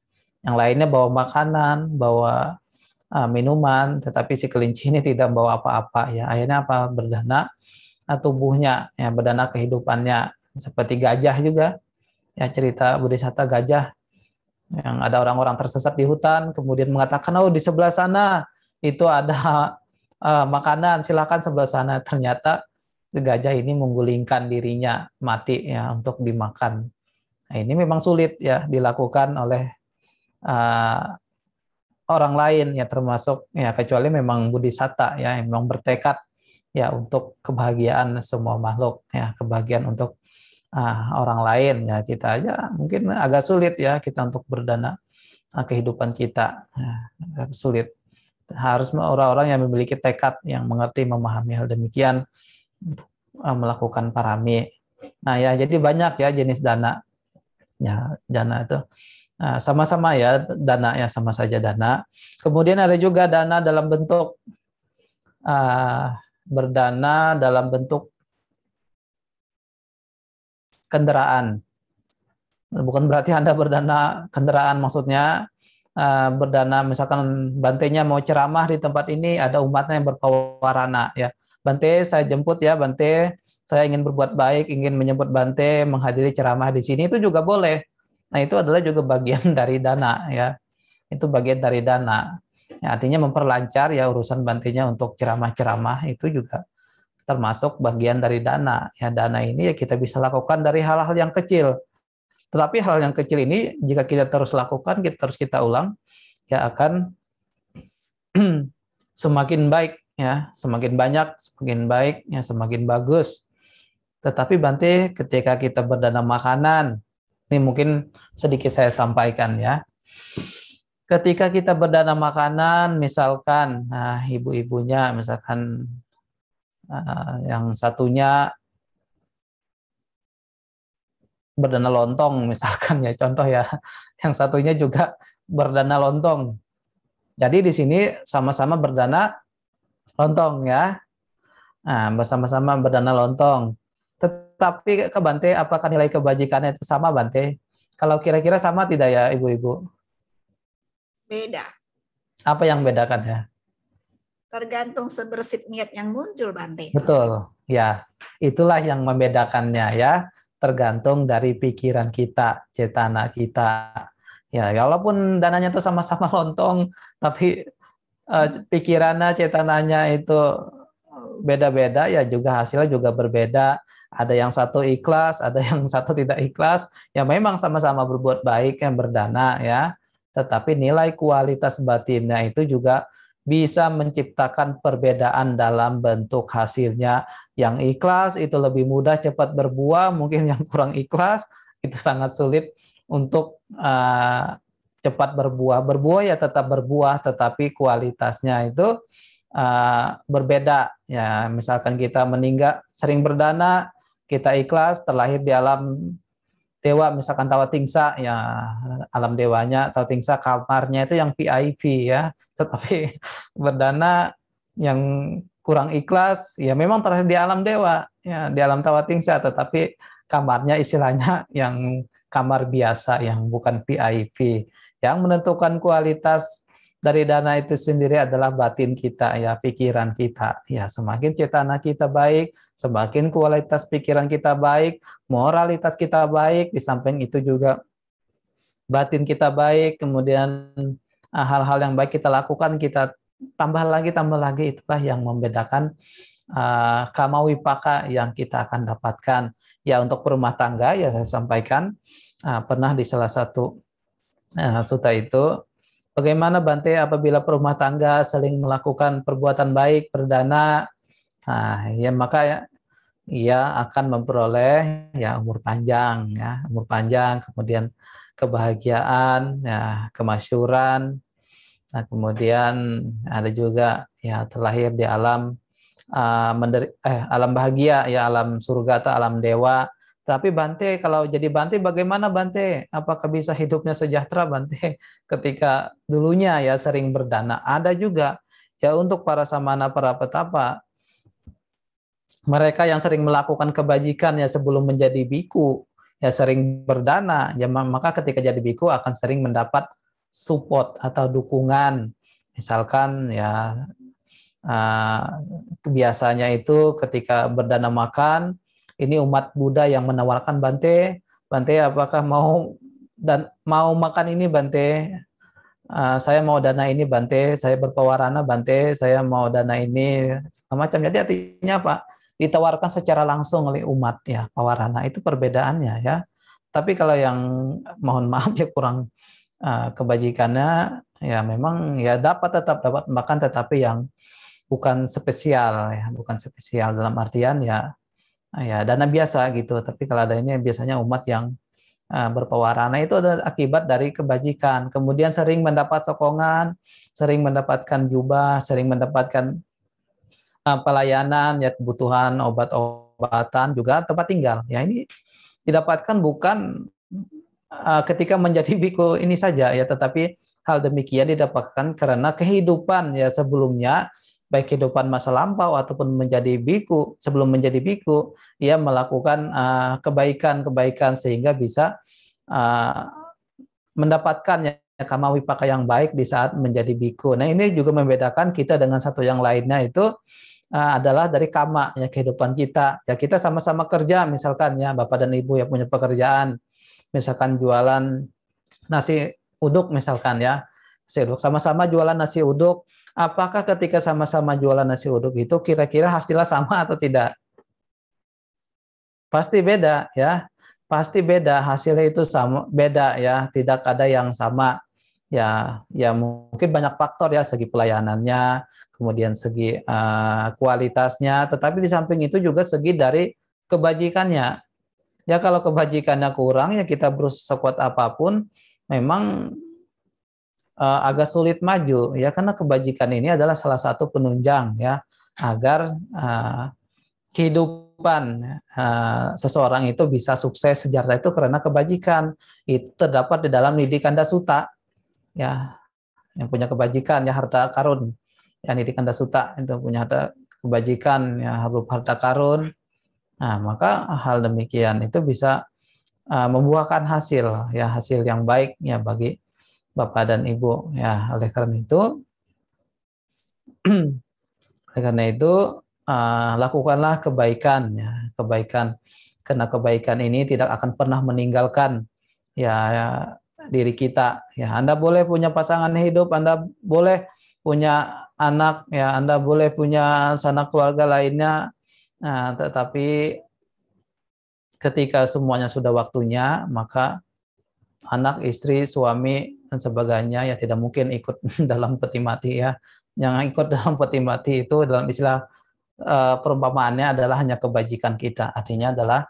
Yang lainnya bawa makanan, bawa minuman, tetapi si kelinci ini tidak bawa apa-apa ya. Akhirnya apa? Berdana tubuhnya, ya berdana kehidupannya. Seperti gajah juga, ya cerita Bodhisatta gajah yang ada orang-orang tersesat di hutan, kemudian mengatakan, oh di sebelah sana itu ada makanan, silakan sebelah sana. Ternyata gajah ini menggulingkan dirinya mati ya untuk dimakan. Nah, ini memang sulit ya dilakukan oleh orang lain ya, termasuk ya kecuali memang Bodhisatta ya yang memang bertekad ya untuk kebahagiaan semua makhluk ya, kebahagiaan untuk orang lain ya. Kita aja mungkin agak sulit ya kita untuk berdana kehidupan kita ya, sulit. Harus orang-orang yang memiliki tekad, yang mengerti, memahami hal demikian untuk melakukan parami. Nah ya, jadi banyak ya jenis dana ya, dana itu sama-sama ya, dana ya sama saja dana. Kemudian ada juga dana dalam bentuk berdana dalam bentuk kendaraan. Bukan berarti Anda berdana kendaraan, maksudnya berdana, misalkan Bantenya mau ceramah di tempat ini, ada umatnya yang berpawarana ya. Bante, saya jemput ya, Bante, saya ingin berbuat baik, ingin menyebut Bante menghadiri ceramah di sini, itu juga boleh. Nah, itu adalah juga bagian dari dana ya. Itu bagian dari dana. Ya, artinya memperlancar ya urusan Bantenya untuk ceramah-ceramah, itu juga termasuk bagian dari dana. Ya, dana ini ya kita bisa lakukan dari hal-hal yang kecil. Tetapi hal yang kecil ini jika kita terus lakukan, kita ulang, ya akan semakin baik ya, semakin banyak, semakin baik ya, semakin bagus. Tetapi Bante, ketika kita berdana makanan, ini mungkin sedikit saya sampaikan ya. Ketika kita berdana makanan, misalkan ibu-ibunya, misalkan yang satunya berdana lontong, misalkan ya contoh ya, yang satunya juga berdana lontong. Jadi di sini sama-sama berdana lontong ya. Nah, bersama-sama berdana lontong. Tetapi ke Bante, apakah nilai kebajikannya itu sama, Bante? Kalau kira-kira sama tidak ya, Ibu-ibu? Beda. Apa yang bedakan ya? Tergantung sebersih niat yang muncul, Bante. Betul, ya. Itulah yang membedakannya ya. Tergantung dari pikiran kita, cetana kita. Ya, walaupun dananya itu sama-sama lontong, tapi pikirannya, cetananya itu beda-beda, ya juga hasilnya juga berbeda. Ada yang satu ikhlas, ada yang satu tidak ikhlas. Ya memang sama-sama berbuat baik yang berdana ya. Tetapi nilai kualitas batinnya itu juga bisa menciptakan perbedaan dalam bentuk hasilnya. Yang ikhlas itu lebih mudah cepat berbuah, mungkin yang kurang ikhlas itu sangat sulit untuk cepat berbuah. Berbuah ya tetap berbuah, tetapi kualitasnya itu berbeda. Ya, misalkan kita meninggal sering berdana, kita ikhlas terlahir di alam dewa, misalkan Tawa Tingsa, ya alam dewanya Tawa Tingsa kamarnya itu yang VIP ya. Tetapi berdana yang kurang ikhlas, ya memang terlahir di alam dewa, ya di alam Tawa Tingsa, tetapi kamarnya istilahnya yang kamar biasa, yang bukan VIP. Yang menentukan kualitas dari dana itu sendiri adalah batin kita, ya pikiran kita. Ya semakin cetana kita baik, semakin kualitas pikiran kita baik, moralitas kita baik, di samping itu juga batin kita baik, kemudian hal-hal yang baik kita lakukan, kita tambah lagi, itulah yang membedakan kamawipaka yang kita akan dapatkan. Ya untuk berumah tangga, ya saya sampaikan, pernah di salah satu sutta itu, bagaimana Bante apabila perumah tangga saling melakukan perbuatan baik, berdana, ya maka ia akan memperoleh ya umur panjang, ya umur panjang, kemudian kebahagiaan, ya kemasyhuran. Nah, kemudian ada juga ya terlahir di alam alam bahagia, ya alam surga atau alam dewa. Tapi Bante, kalau jadi Bante bagaimana Bante? Apakah bisa hidupnya sejahtera Bante? Ketika dulunya ya sering berdana. Ada juga ya untuk para samana, para petapa, mereka yang sering melakukan kebajikan ya sebelum menjadi biku, ya sering berdana, ya maka ketika jadi biku akan sering mendapat support atau dukungan. Misalkan ya biasanya itu ketika berdana makan, ini umat Buddha yang menawarkan, Bante, apakah mau makan ini Bante? Saya mau dana ini Bante, saya berpawarana Bante, saya mau dana ini macam. Jadi artinya apa? Ditawarkan secara langsung oleh umat ya, pawarana itu perbedaannya ya. Tapi kalau yang mohon maaf ya kurang kebajikannya, ya memang ya tetap dapat makan, tetapi yang bukan spesial ya, bukan spesial dalam artian ya dana biasa gitu. Tapi kalau ada ini biasanya umat yang berpawarana itu adalah akibat dari kebajikan. Kemudian sering mendapat sokongan, sering mendapatkan jubah, sering mendapatkan pelayanan, ya kebutuhan obat-obatan, juga tempat tinggal. Ya ini didapatkan bukan ketika menjadi biku ini saja ya, tetapi hal demikian didapatkan karena kehidupan ya sebelumnya, baik kehidupan masa lampau ataupun menjadi biku, sebelum menjadi biku, ia melakukan kebaikan-kebaikan sehingga bisa mendapatkan kama wipaka yang baik di saat menjadi biku. Nah, ini juga membedakan kita dengan satu yang lainnya itu adalah dari kama ya, kehidupan kita. Ya, kita sama-sama kerja misalkan ya, Bapak dan Ibu yang punya pekerjaan, misalkan jualan nasi uduk misalkan ya. Nasi uduk, sama-sama jualan nasi uduk. Apakah ketika sama-sama jualan nasi uduk itu kira-kira hasilnya sama atau tidak? Pasti beda ya. Pasti beda, hasilnya itu sama, beda ya, tidak ada yang sama. Ya, ya mungkin banyak faktor ya, segi pelayanannya, kemudian segi kualitasnya, tetapi di samping itu juga segi dari kebajikannya. Ya kalau kebajikannya kurang ya kita berusaha sekuat apapun, memang agak sulit maju ya, karena kebajikan ini adalah salah satu penunjang ya agar kehidupan seseorang itu bisa sukses sejarah itu karena kebajikan. Itu terdapat di dalam Nidi Kanda Sutta ya, yang punya kebajikan ya, harta karun ya, Nidi Kanda Sutta itu punya harta kebajikan ya, harta karun. Nah, maka hal demikian itu bisa membuahkan hasil ya, hasil yang baik ya bagi Bapak dan Ibu ya. Oleh karena itu lakukanlah kebaikan ya, kebaikan, karena kebaikan ini tidak akan pernah meninggalkan ya diri kita ya. Anda boleh punya pasangan hidup, Anda boleh punya anak ya, Anda boleh punya sanak keluarga lainnya, tetapi ketika semuanya sudah waktunya, maka anak, istri, suami dan sebagainya ya tidak mungkin ikut dalam peti mati ya. Yang ikut dalam peti mati itu dalam istilah perumpamaannya adalah hanya kebajikan kita. Artinya adalah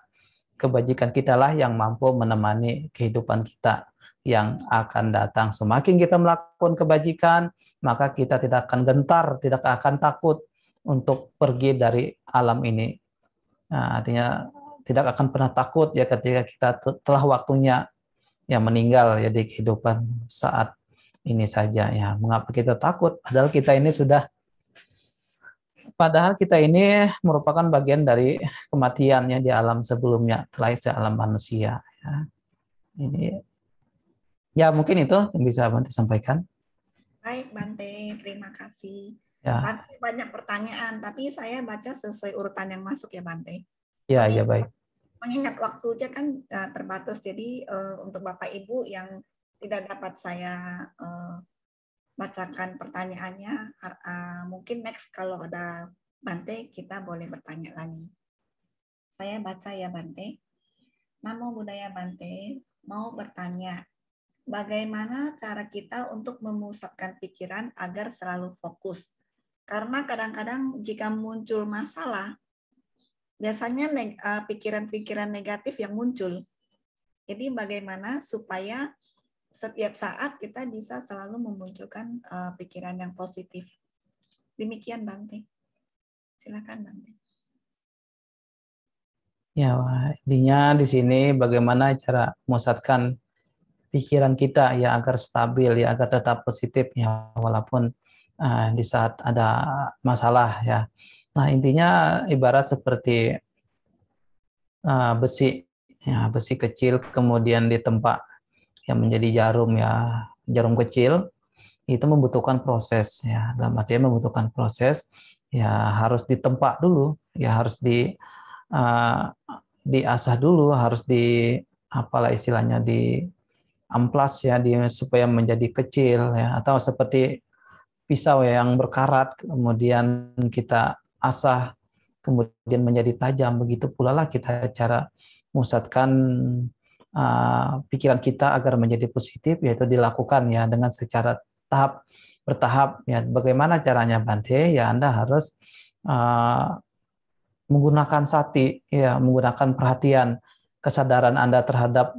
kebajikan kitalah yang mampu menemani kehidupan kita yang akan datang. Semakin kita melakukan kebajikan, maka kita tidak akan gentar, tidak akan takut untuk pergi dari alam ini. Nah, artinya tidak akan pernah takut ya ketika kita telah waktunya ya meninggal ya di kehidupan saat ini saja ya. Mengapa kita takut? Padahal kita ini merupakan bagian dari kematiannya di alam sebelumnya, setelah alam manusia ya. Ini ya mungkin itu yang bisa Bante sampaikan. Baik Bante, terima kasih. Ya. Bante banyak pertanyaan, tapi saya baca sesuai urutan yang masuk ya Bante. Ya, ya baik. Mengingat waktunya kan terbatas, jadi untuk Bapak Ibu yang tidak dapat saya bacakan pertanyaannya, mungkin next kalau ada Bante kita boleh bertanya lagi. Saya baca ya Bante. Namo Buddhaya Bante, mau bertanya, bagaimana cara kita untuk memusatkan pikiran agar selalu fokus? Karena kadang-kadang jika muncul masalah, biasanya pikiran-pikiran negatif yang muncul. Jadi bagaimana supaya setiap saat kita bisa selalu memunculkan pikiran yang positif. Demikian Bante. Silakan Bante. Ya, intinya di sini bagaimana cara memusatkan pikiran kita ya agar stabil ya, agar tetap positif ya walaupun di saat ada masalah ya. Nah, intinya ibarat seperti besi ya, besi kecil kemudian ditempa yang menjadi jarum ya, jarum kecil itu membutuhkan proses ya, dalam artian membutuhkan proses ya, harus ditempa dulu ya, harus diasah dulu, harus apalah istilahnya, di amplas ya, supaya menjadi kecil ya, atau seperti pisau yang berkarat kemudian kita asah kemudian menjadi tajam. Begitu pula lah kita cara memusatkan pikiran kita agar menjadi positif, yaitu dilakukan ya dengan secara bertahap ya. Bagaimana caranya Bante? Ya Anda harus menggunakan sati ya, menggunakan perhatian, kesadaran Anda terhadap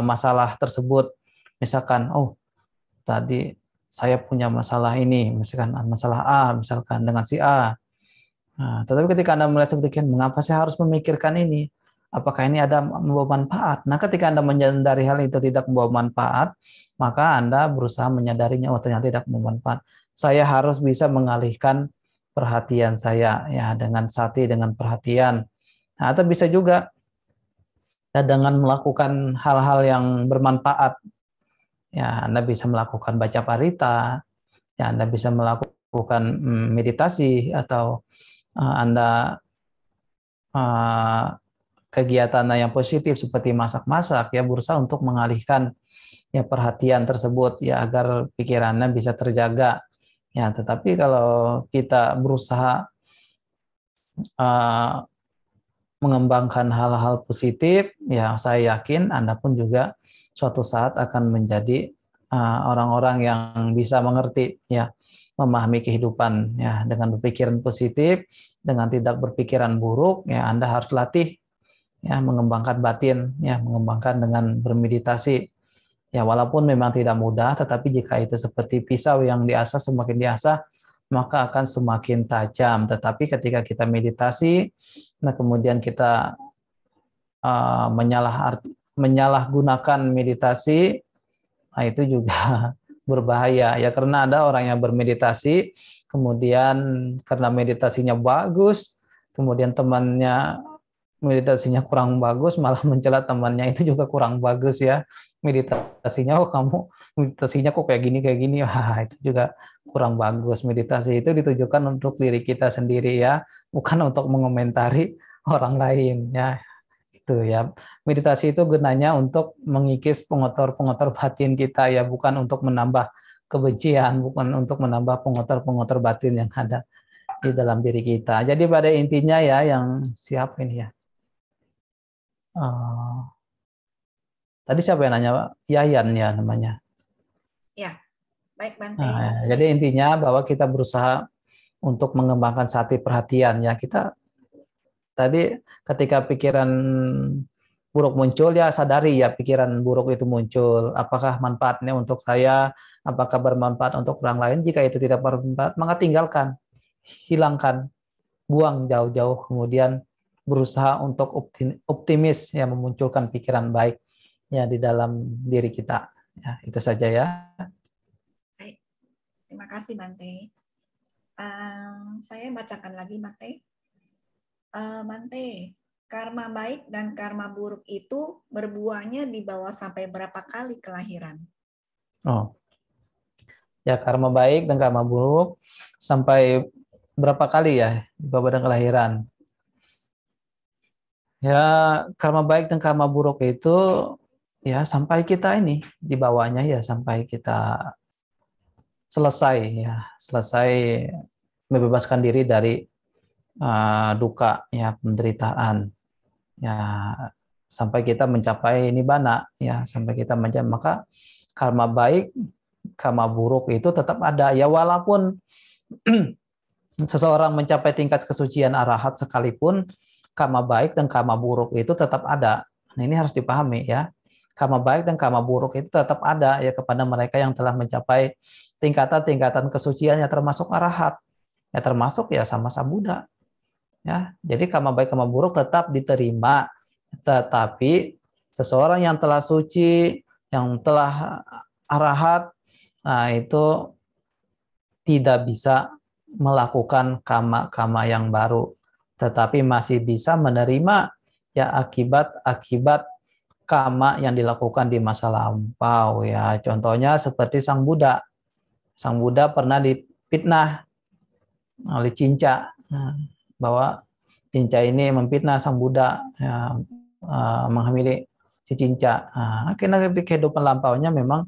masalah tersebut. Misalkan, oh tadi saya punya masalah ini, misalkan masalah A, misalkan dengan si A. Nah, tetapi ketika Anda melihat sedikit, mengapa saya harus memikirkan ini? Apakah ini ada membawa manfaat? Nah, ketika Anda menyadari hal itu tidak membawa manfaat, maka Anda berusaha menyadarinya, oh ternyata tidak membawa manfaat. Saya harus bisa mengalihkan perhatian saya ya dengan sati, dengan perhatian. Nah, atau bisa juga ya, dengan melakukan hal-hal yang bermanfaat Ya, Anda bisa melakukan baca parita, ya Anda bisa melakukan meditasi, atau Anda kegiatan yang positif seperti masak-masak, ya berusaha untuk mengalihkan ya perhatian tersebut ya agar pikirannya bisa terjaga. Ya, tetapi kalau kita berusaha mengembangkan hal-hal positif, ya saya yakin Anda pun juga suatu saat akan menjadi orang-orang yang bisa mengerti, ya, memahami kehidupan, ya, dengan berpikiran positif, dengan tidak berpikiran buruk. Ya, Anda harus latih, ya, mengembangkan batin, ya, mengembangkan dengan bermeditasi. Ya, walaupun memang tidak mudah, tetapi jika itu seperti pisau yang diasah, semakin diasah, maka akan semakin tajam. Tetapi ketika kita meditasi, nah kemudian kita menyalahgunakan meditasi, nah itu juga berbahaya. Ya, karena ada orang yang bermeditasi, kemudian karena meditasinya bagus, kemudian temannya meditasinya kurang bagus, malah mencela temannya itu juga kurang bagus ya. Meditasinya, oh kamu meditasinya kok kayak gini, wah itu juga kurang bagus. Meditasi itu ditujukan untuk diri kita sendiri ya, bukan untuk mengomentari orang lain ya. Itu ya. Meditasi itu gunanya untuk mengikis pengotor-pengotor batin kita ya, bukan untuk menambah kebencian, bukan untuk menambah pengotor-pengotor batin yang ada di dalam diri kita. Jadi pada intinya ya, yang siap ini ya. Tadi siapa yang nanya, Pak? Yayan ya namanya. Ya, baik Bante. Nah, jadi intinya bahwa kita berusaha untuk mengembangkan sati perhatian ya. Kita tadi ketika pikiran buruk muncul, ya sadari ya pikiran buruk itu muncul. Apakah manfaatnya untuk saya? Apakah bermanfaat untuk orang lain? Jika itu tidak bermanfaat, maka tinggalkan, hilangkan, buang jauh-jauh. Kemudian berusaha untuk optimis ya, memunculkan pikiran baik ya di dalam diri kita. Ya, itu saja ya. Baik. Terima kasih Bante. Saya bacakan lagi Bante. Bante, karma baik dan karma buruk itu berbuahnya di bawah sampai berapa kali kelahiran? Oh. Ya, karma baik dan karma buruk sampai berapa kali ya di bawah badan kelahiran? Ya, karma baik dan karma buruk itu ya sampai kita ini di bawahnya ya, sampai kita selesai membebaskan diri dari duka ya, penderitaan ya, sampai kita mencapai nibbana ya, sampai kita mencapai, maka karma baik karma buruk itu tetap ada ya, walaupun seseorang mencapai tingkat kesucian arahat sekalipun, karma baik dan karma buruk itu tetap ada. Nah, ini harus dipahami ya. Karma baik dan karma buruk itu tetap ada ya kepada mereka yang telah mencapai tingkatan-tingkatan kesucian yang termasuk arahat. Ya termasuk ya sama-sama Buddha. Ya, jadi karma baik karma buruk tetap diterima. Tetapi seseorang yang telah suci, yang telah arahat, nah itu tidak bisa melakukan kama-kama yang baru, tetapi masih bisa menerima ya akibat-akibat kama yang dilakukan di masa lampau ya. Contohnya seperti Sang Buddha. Sang Buddha pernah difitnah oleh Cinca, bahwa Cinca ini memfitnah Sang Buddha ya, menghamili si Cinca. Akhirnya di kehidupan lampaunya memang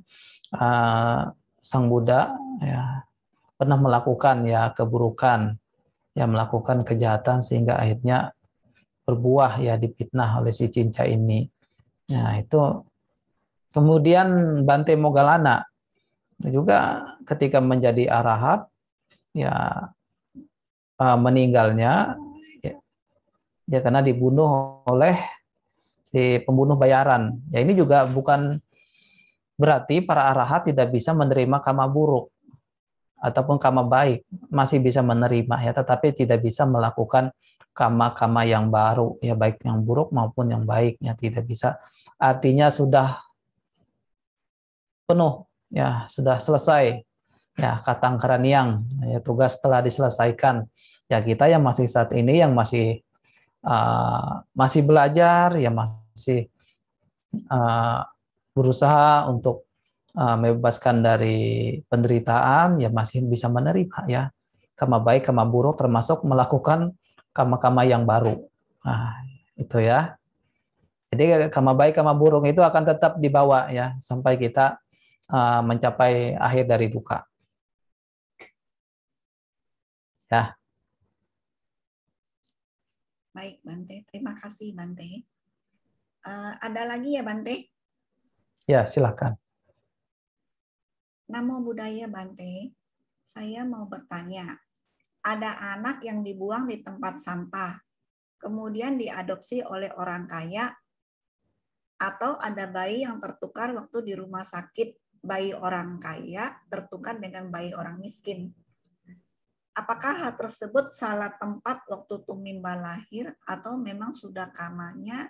Sang Buddha ya pernah melakukan ya keburukan, ya melakukan kejahatan sehingga akhirnya berbuah ya difitnah oleh si Cinca ini. Nah, itu kemudian Bante Moggallana juga ketika menjadi arahat ya meninggalnya ya karena dibunuh oleh si pembunuh bayaran. Ya ini juga bukan berarti para arahat tidak bisa menerima karma buruk ataupun karma baik, masih bisa menerima ya, tetapi tidak bisa melakukan karma-karma yang baru ya, baik yang buruk maupun yang baik ya, tidak bisa. Artinya sudah penuh ya, sudah selesai ya katang keraniang ya, tugas telah diselesaikan. Ya kita yang masih saat ini yang masih belajar ya, masih berusaha untuk membebaskan dari penderitaan, ya masih bisa menerima ya. Karma baik, karma buruk, termasuk melakukan karma-karma yang baru. Nah, itu ya. Jadi karma baik, karma buruk itu akan tetap dibawa ya sampai kita mencapai akhir dari duka. Ya. Baik, Bante. Terima kasih, Bante. Ada lagi ya, Bante? Ya, silakan. Namo Buddhaya, Bante. Saya mau bertanya. Ada anak yang dibuang di tempat sampah, kemudian diadopsi oleh orang kaya, atau ada bayi yang tertukar waktu di rumah sakit, bayi orang kaya tertukar dengan bayi orang miskin. Apakah hal tersebut salah tempat waktu tumimba lahir atau memang sudah karmanya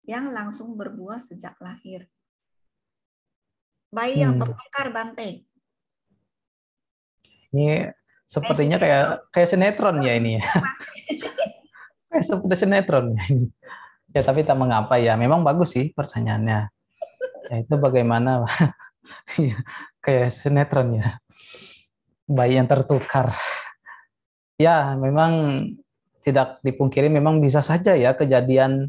yang langsung berbuah sejak lahir? Bayi yang tertukar, Bante. Ini sepertinya kayak sinetron ya ini ya. Kayak seperti sinetron ya ini. Ya tapi tak mengapa ya. Memang bagus sih pertanyaannya. Ya itu bagaimana kayak sinetron ya. Bayi yang tertukar. Ya, memang tidak dipungkiri memang bisa saja ya kejadian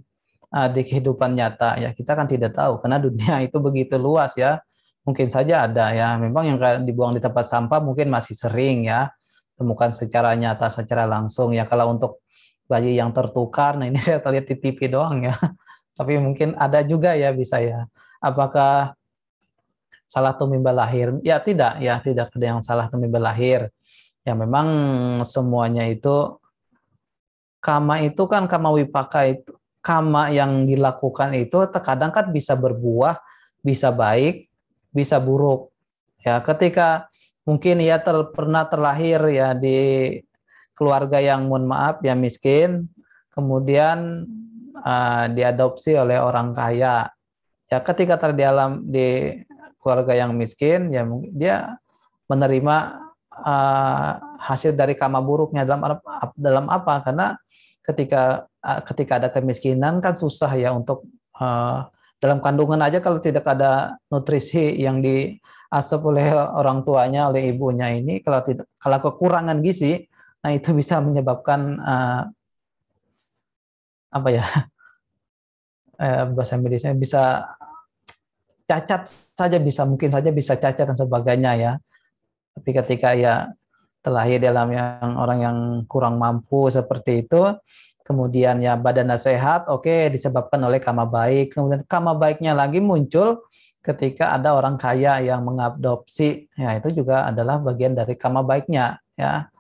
di kehidupan nyata ya. Kita kan tidak tahu karena dunia itu begitu luas ya. Mungkin saja ada ya. Memang yang dibuang di tempat sampah mungkin masih sering ya temukan secara nyata, secara langsung ya. Kalau untuk bayi yang tertukar, nah ini saya lihat di TV doang ya. Tapi mungkin ada juga ya bisa ya. Apakah salah tumimba lahir? Ya tidak ada yang salah tumimba lahir. Ya memang semuanya itu karma itu kan karma wipaka itu karma yang dilakukan itu terkadang kan bisa berbuah, bisa baik, bisa buruk. Ya, ketika mungkin ya pernah terlahir ya di keluarga yang mohon maaf ya miskin, kemudian diadopsi oleh orang kaya. Ya, ketika terdalam di keluarga yang miskin, ya dia menerima hasil dari karma buruknya dalam apa? Karena ketika ada kemiskinan kan susah ya untuk dalam kandungan aja kalau tidak ada nutrisi yang diasup oleh orang tuanya, oleh ibunya ini, kalau kekurangan gizi, nah itu bisa menyebabkan apa ya? Bahasa medisnya bisa cacat saja, mungkin saja bisa cacat dan sebagainya ya. Tapi ketika ya terlahir dalam yang orang yang kurang mampu seperti itu, kemudian ya badannya sehat, oke, disebabkan oleh karma baik. Kemudian karma baiknya lagi muncul ketika ada orang kaya yang mengadopsi, ya itu juga adalah bagian dari karma baiknya ya.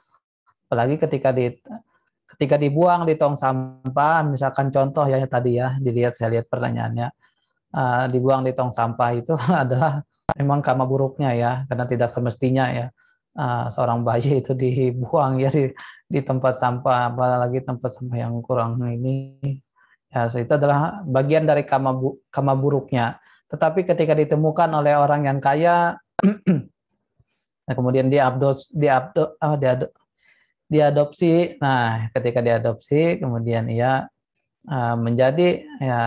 Apalagi ketika dibuang di tong sampah, misalkan contoh ya tadi ya, saya lihat pertanyaannya, dibuang di tong sampah itu adalah memang karma buruknya ya, karena tidak semestinya ya seorang bayi itu dibuang ya di tempat sampah, apalagi tempat sampah yang kurang ini ya, itu adalah bagian dari karma buruknya. Tetapi ketika ditemukan oleh orang yang kaya nah, kemudian diadopsi, nah ketika diadopsi kemudian ia menjadi ya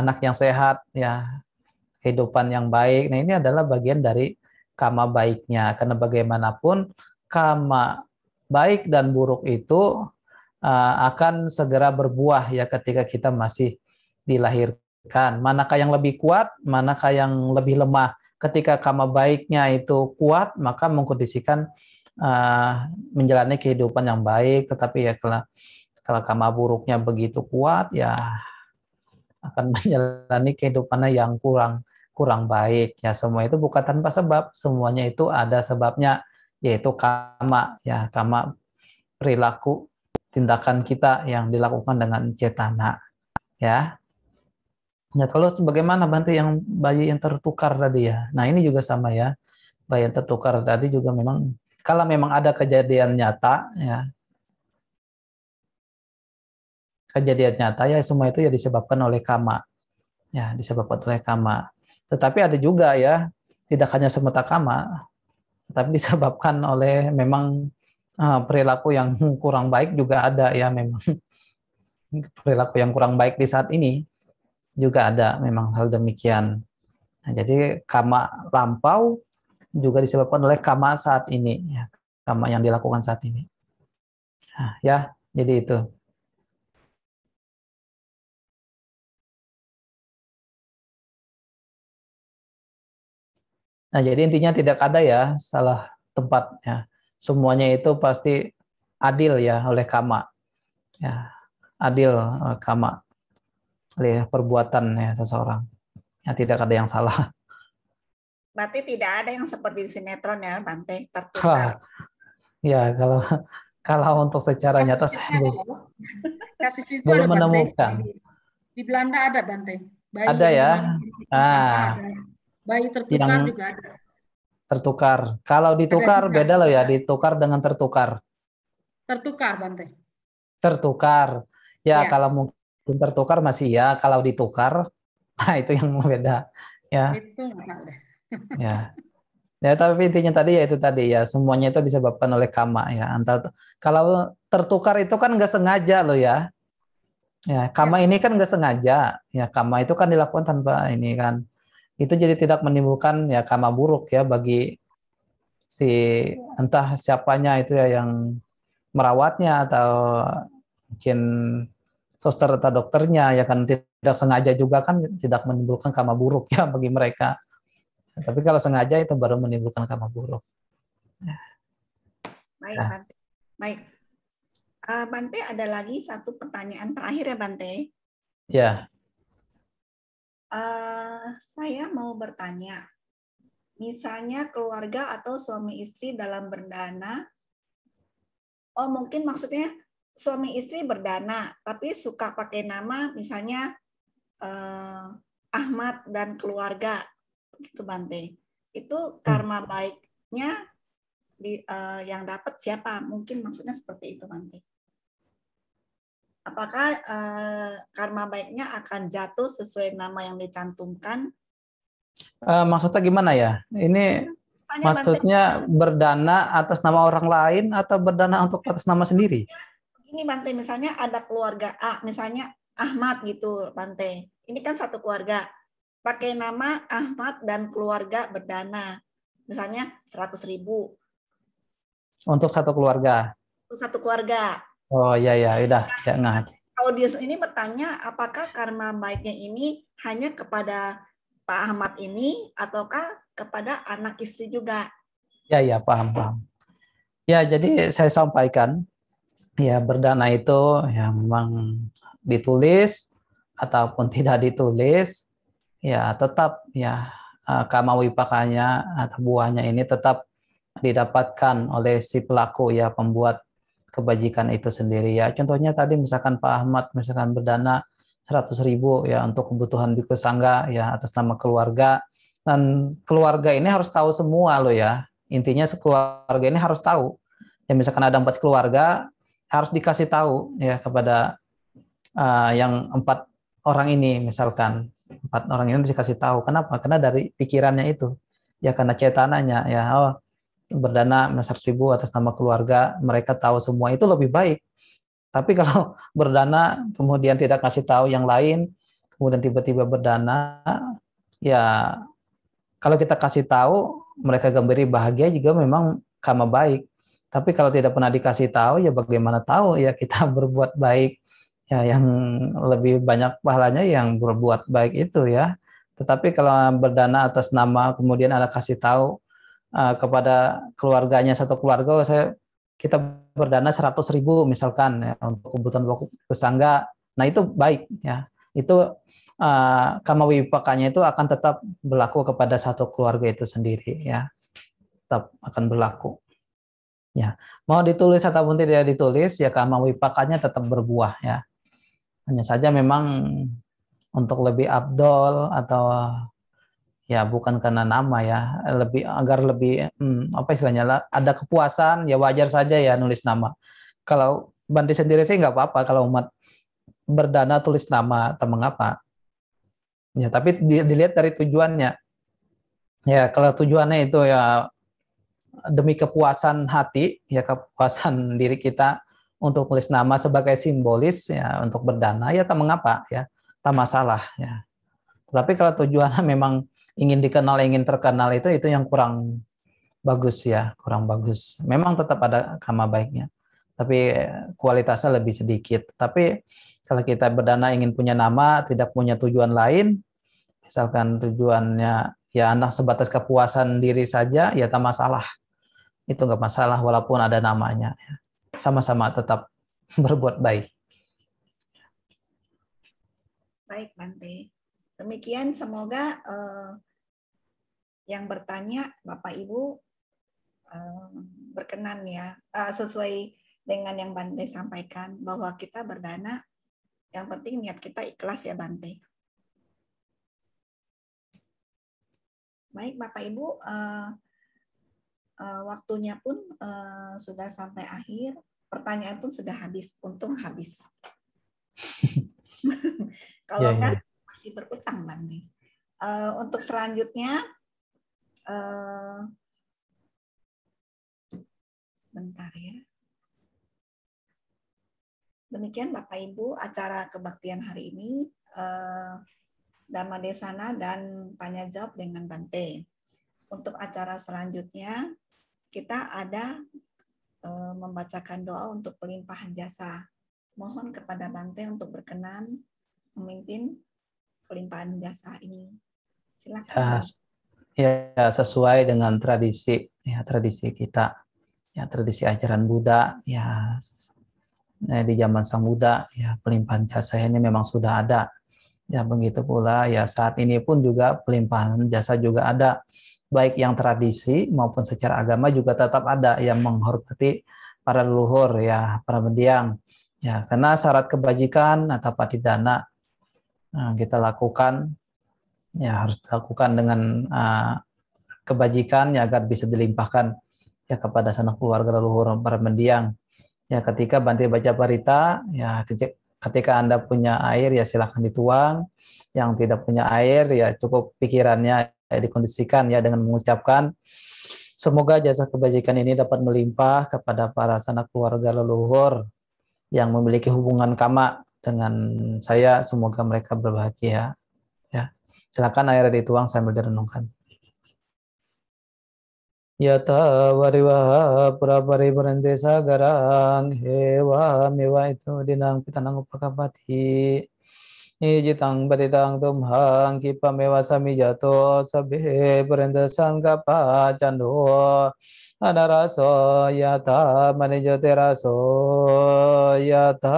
anak yang sehat ya, kehidupan yang baik. Nah, ini adalah bagian dari karma baiknya. Karena bagaimanapun karma baik dan buruk itu akan segera berbuah ya ketika kita masih dilahirkan. Manakah yang lebih kuat, manakah yang lebih lemah. Ketika karma baiknya itu kuat, maka mengkondisikan menjalani kehidupan yang baik. Tetapi ya kalau karma buruknya begitu kuat, ya akan menjalani kehidupannya yang kurang baik ya. Semua itu bukan tanpa sebab, semuanya itu ada sebabnya, yaitu karma ya, karma perilaku tindakan kita yang dilakukan dengan cetana ya. Ya, kalau sebagaimana Bante yang bayi yang tertukar tadi ya. Nah, ini juga sama ya. Bayi yang tertukar tadi juga memang kalau memang ada kejadian nyata ya. Kejadian nyata ya, semua itu ya disebabkan oleh karma. Ya, disebabkan oleh karma. Tetapi ada juga ya, tidak hanya semata karma, tetapi disebabkan oleh memang perilaku yang kurang baik juga ada ya, memang perilaku yang kurang baik di saat ini juga ada memang hal demikian Nah, jadi kama lampau juga disebabkan oleh kama saat ini, ya, kama yang dilakukan saat ini. Nah, ya, jadi itu. Nah, jadi intinya tidak ada ya salah tempat, ya. Semuanya itu pasti adil ya oleh kama, ya, adil kama oleh perbuatan ya seseorang. Ya, tidak ada yang salah. Berarti tidak ada yang seperti di sinetron ya, Bante, Wah, tertukar. ya kalau kalau untuk secara nyata Kasus itu saya ada loh. Kasus itu belum ada Bante. menemukan. Di Belanda ada Bante. Bayi Ada yang ya. dimasukin ke sampah Nah, ada. Bayi tertukar yang juga ada. tertukar. Kalau Ada ditukar juga. beda loh ya, ditukar dengan tertukar. Tertukar Bante. Tertukar. Ya, Ya, kalau mungkin tertukar masih ya, kalau ditukar, nah itu yang beda. Ya, itu nggak tahu deh. ya. Ya, tapi intinya tadi ya itu tadi ya, semuanya itu disebabkan oleh kama ya. Kalau tertukar itu kan nggak sengaja loh ya. Ya, Ya, kama ini kan nggak sengaja. Ya, kama itu kan dilakukan tanpa ini kan. Itu jadi tidak menimbulkan ya kama buruk ya bagi si entah siapanya itu ya yang merawatnya atau mungkin suster atau dokternya ya kan tidak sengaja juga kan tidak menimbulkan kama buruk ya bagi mereka. Tapi kalau sengaja itu baru menimbulkan kama buruk. Baik, Ya. Bante. Baik. Bante, ada lagi satu pertanyaan terakhir ya, Bante. Ya, Saya mau bertanya, misalnya keluarga atau suami istri dalam berdana, oh mungkin maksudnya suami istri berdana, tapi suka pakai nama misalnya Ahmad dan keluarga, gitu Bante. Itu karma baiknya yang dapat siapa? Mungkin maksudnya seperti itu Bante. Apakah karma baiknya akan jatuh sesuai nama yang dicantumkan? maksudnya gimana ya? Ini Misalnya Bante, maksudnya berdana atas nama orang lain atau berdana untuk atas nama sendiri? ini Bante, misalnya ada keluarga A, misalnya Ahmad gitu Bante. Ini kan satu keluarga. Pakai nama Ahmad dan keluarga berdana. Misalnya 100.000 Untuk satu keluarga. untuk satu keluarga. Oh iya ya, udah ya nggak. Audiens ini bertanya apakah karma baiknya ini hanya kepada Pak Ahmad ini ataukah kepada anak istri juga? Ya ya paham paham. Ya jadi saya sampaikan ya berdana itu ya memang ditulis ataupun tidak ditulis ya tetap ya kama wipakanya atau buahnya ini tetap didapatkan oleh si pelaku ya pembuat kebajikan itu sendiri ya. Contohnya tadi misalkan Pak Ahmad misalkan berdana 100.000 ya untuk kebutuhan Bhikkhu Sangga ya atas nama keluarga, dan keluarga ini harus tahu semua loh ya. Intinya keluarga ini harus tahu. Ya misalkan ada 4 keluarga harus dikasih tahu ya kepada yang 4 orang ini misalkan 4 orang ini dikasih tahu. Kenapa? Karena dari pikirannya itu ya karena cetananya ya berdana 100.000 atas nama keluarga, mereka tahu semua itu lebih baik. Tapi kalau berdana kemudian tidak kasih tahu yang lain, kemudian tiba-tiba berdana, ya kalau kita kasih tahu mereka gembira bahagia juga memang kama baik. Tapi kalau tidak pernah dikasih tahu ya bagaimana tahu ya kita berbuat baik ya yang lebih banyak pahalanya yang berbuat baik itu ya. Tetapi kalau berdana atas nama kemudian ada kasih tahu kepada keluarganya satu keluarga kita berdana 100.000 misalkan ya, untuk kebutuhan pokok sangga. Nah itu baik ya. Itu kama wipakanya itu akan tetap berlaku kepada satu keluarga itu sendiri ya. Tetap akan berlaku. Ya, mau ditulis ataupun tidak ditulis ya kama wipakanya tetap berbuah ya. Hanya saja memang untuk lebih afdol atau ya bukan karena nama ya, lebih agar lebih apa istilahnya ada kepuasan ya wajar saja ya nulis nama. Kalau Bante sendiri sih nggak apa-apa kalau umat berdana tulis nama atau mengapa. Ya, tapi dilihat dari tujuannya. Ya, kalau tujuannya itu ya demi kepuasan hati, ya kepuasan diri kita untuk tulis nama sebagai simbolis ya untuk berdana ya tak mengapa ya, tak masalah ya. Tapi kalau tujuannya memang ingin dikenal, ingin terkenal itu yang kurang bagus ya, kurang bagus. Memang tetap ada karma baiknya, tapi kualitasnya lebih sedikit. Tapi kalau kita berdana ingin punya nama, tidak punya tujuan lain, misalkan tujuannya ya anak sebatas kepuasan diri saja, ya tak masalah. Itu nggak masalah walaupun ada namanya. Sama-sama tetap berbuat baik. Baik, Bante. Demikian semoga yang bertanya Bapak Ibu berkenan ya, sesuai dengan yang Bante sampaikan bahwa kita berdana, yang penting niat kita ikhlas ya Bante. Baik Bapak Ibu, waktunya pun sudah sampai akhir, pertanyaan pun sudah habis, untung habis. Kalau kan masih berutang Bante. Untuk selanjutnya, bentar ya. Demikian Bapak Ibu acara kebaktian hari ini, Dhamma Desana dan tanya jawab dengan Bante. Untuk acara selanjutnya kita ada membacakan doa untuk pelimpahan jasa. Mohon kepada Bante untuk berkenan memimpin pelimpahan jasa ini. Silakan. Ya, sesuai dengan tradisi ya, tradisi kita ya, tradisi ajaran Buddha ya. Di zaman Sang Buddha ya, pelimpahan jasa ini memang sudah ada. Ya begitu pula ya saat ini pun juga pelimpahan jasa juga ada. Baik yang tradisi maupun secara agama juga tetap ada yang menghormati para leluhur ya, para mendiang. Ya, karena syarat kebajikan atau patidana kita lakukan ya harus dilakukan dengan kebajikan ya agar bisa dilimpahkan ya kepada sanak keluarga leluhur para mendiang. Ya ketika Bante baca parita, ya ketika Anda punya air ya silahkan dituang. Yang tidak punya air ya cukup pikirannya ya, dikondisikan ya dengan mengucapkan semoga jasa kebajikan ini dapat melimpah kepada para sanak keluarga leluhur yang memiliki hubungan karma dengan saya, semoga mereka berbahagia. Ya, silakan air dituang sambil direnungkan. Yata varivaha purapariparante sagarang hewa mewa itu dinang pitanang upakapati ijitang patitang tumhang kipa mewa sami jato sabhe parente sangkapa cando adaraso yata manijote raso yata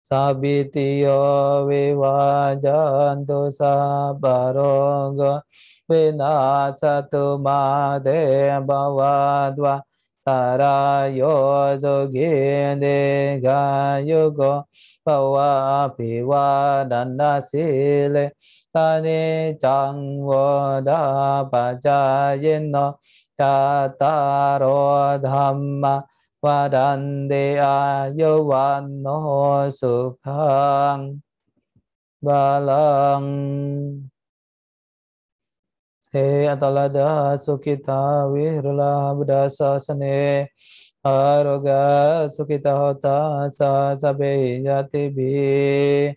sabitiyo vivajantu sabaroga vinasatu made bhavadva tarayo joginde gayugo bhavapiwadana sile tani cangvoda pacayino cataro dhamma vadande ayuwanno sukhang balang se atalada sukita virula budasa sane aroga sukita hota sa sabe jati bi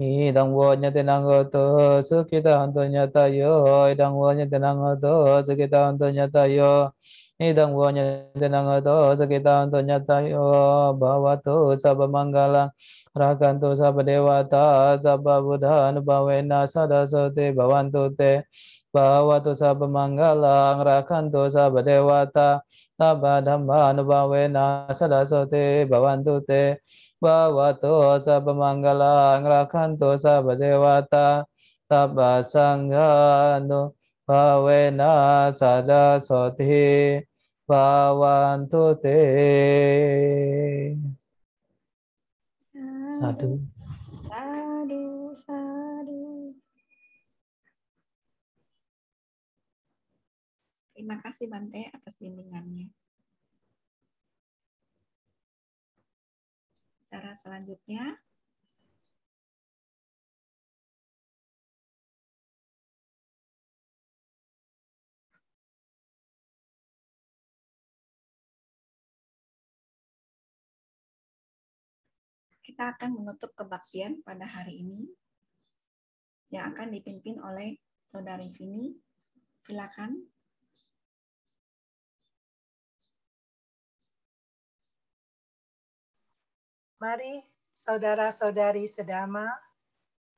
idang wo nyate nangoto sukita anto nyata yo idang wo nyate nangoto sukita anto nyata yo idang wo nyate nangoto sukita anto nyata yo bhavato sabba manggalang rakanto sabba dewata sabba buddha anubhavena sadasate bhavantu te bhavato sabba manggalang rakanto sabba dewata sabba dhamma anubhavena sadasate bhavantu te bhavato sabba manggalang rakanto sabba dewata sabba sangha anubhavena sadasate bhavantu te. Sadu. Sadu, sadu. Terima kasih Bante atas bimbingannya. Cara selanjutnya, kita akan menutup kebaktian pada hari ini yang akan dipimpin oleh Saudari Vini. Silakan. Mari saudara-saudari sedama,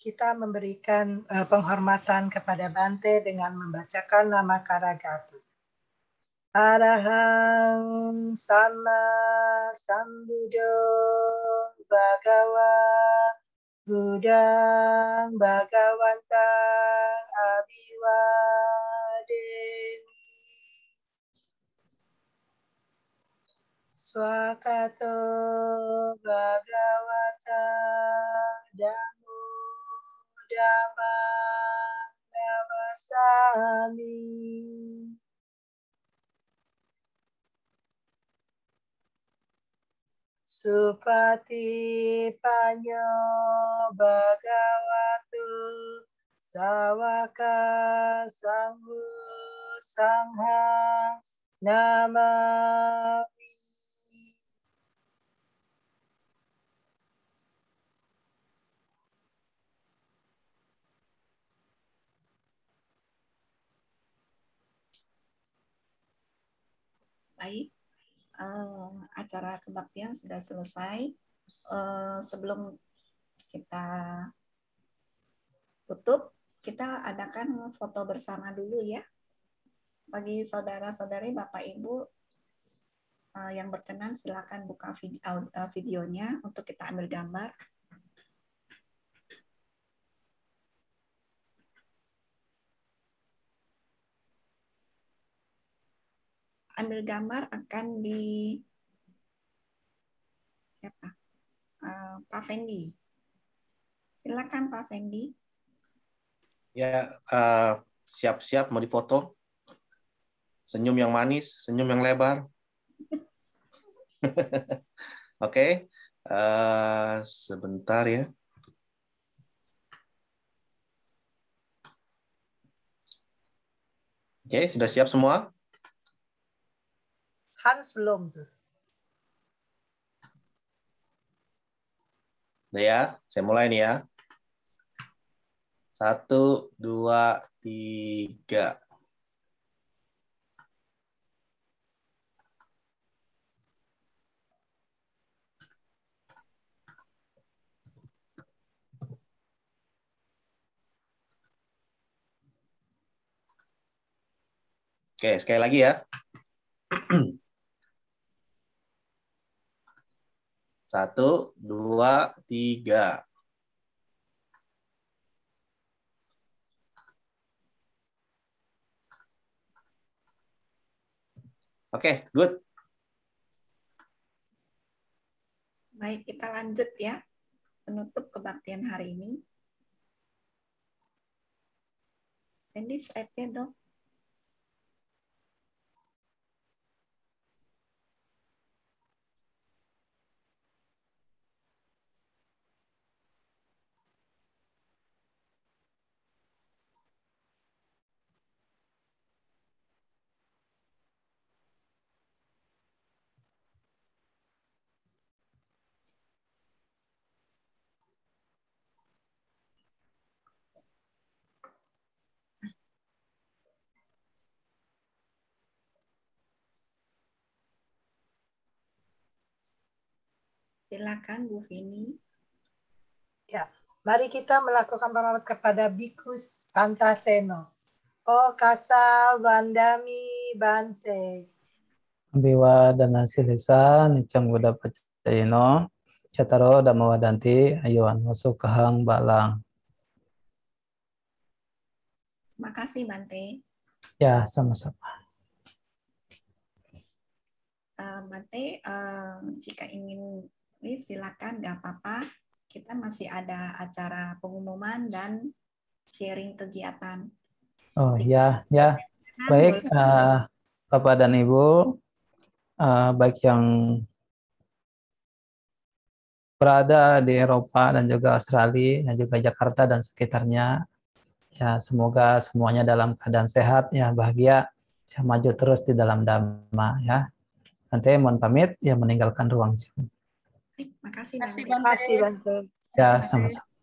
kita memberikan penghormatan kepada Bante dengan membacakan nama Karagati. Arahang Sama Sambuddho Bhagawa Buddhang Bhagawantang Abhiwademi. Swakato Bhagavata Dhammo Dhammang Namasami. Supati Panyo Bhagavatu Sawaka Sanghu Sanghang Namami. Baik, acara kebaktian sudah selesai. Sebelum kita tutup, kita adakan foto bersama dulu ya. Bagi saudara-saudari, Bapak Ibu yang berkenan, silakan buka videonya untuk kita ambil gambar. Ambil gambar akan di siapa? Pak Fendi. Silakan Pak Fendi. Ya, siap-siap mau difoto. Senyum yang manis, senyum yang lebar. Oke, sebentar ya. Oke, sudah siap semua? Hans belum tuh. Udah ya, saya mulai nih ya. 1, 2, 3. Oke, sekali lagi ya. 1, 2, 3. Oke, good. Baik, kita lanjut ya. Penutup kebaktian hari ini. Fendi, slide-nya dong. Silakan Bu Vini. Ya, mari kita melakukan penghormatan kepada Bikus Santaseno. O Kasa Vandami Bante. Ambiwa dana silisa nicang buddha pacayino cataro dhamma wadanti ayuan masuk kahang balang. Terima kasih Bante. Ya, sama-sama. Bante, jika ingin live silakan, nggak apa-apa. Kita masih ada acara pengumuman dan sharing kegiatan. Oh ya, ya. Baik, Bapak dan Ibu, baik yang berada di Eropa dan juga Australia dan juga Jakarta dan sekitarnya, ya semoga semuanya dalam keadaan sehat, ya bahagia, ya maju terus di dalam Dhamma, ya. Nanti mohon pamit, ya meninggalkan ruang Zoom. Baik, makasih Bante. Terima kasih Bante. Ya, sama-sama.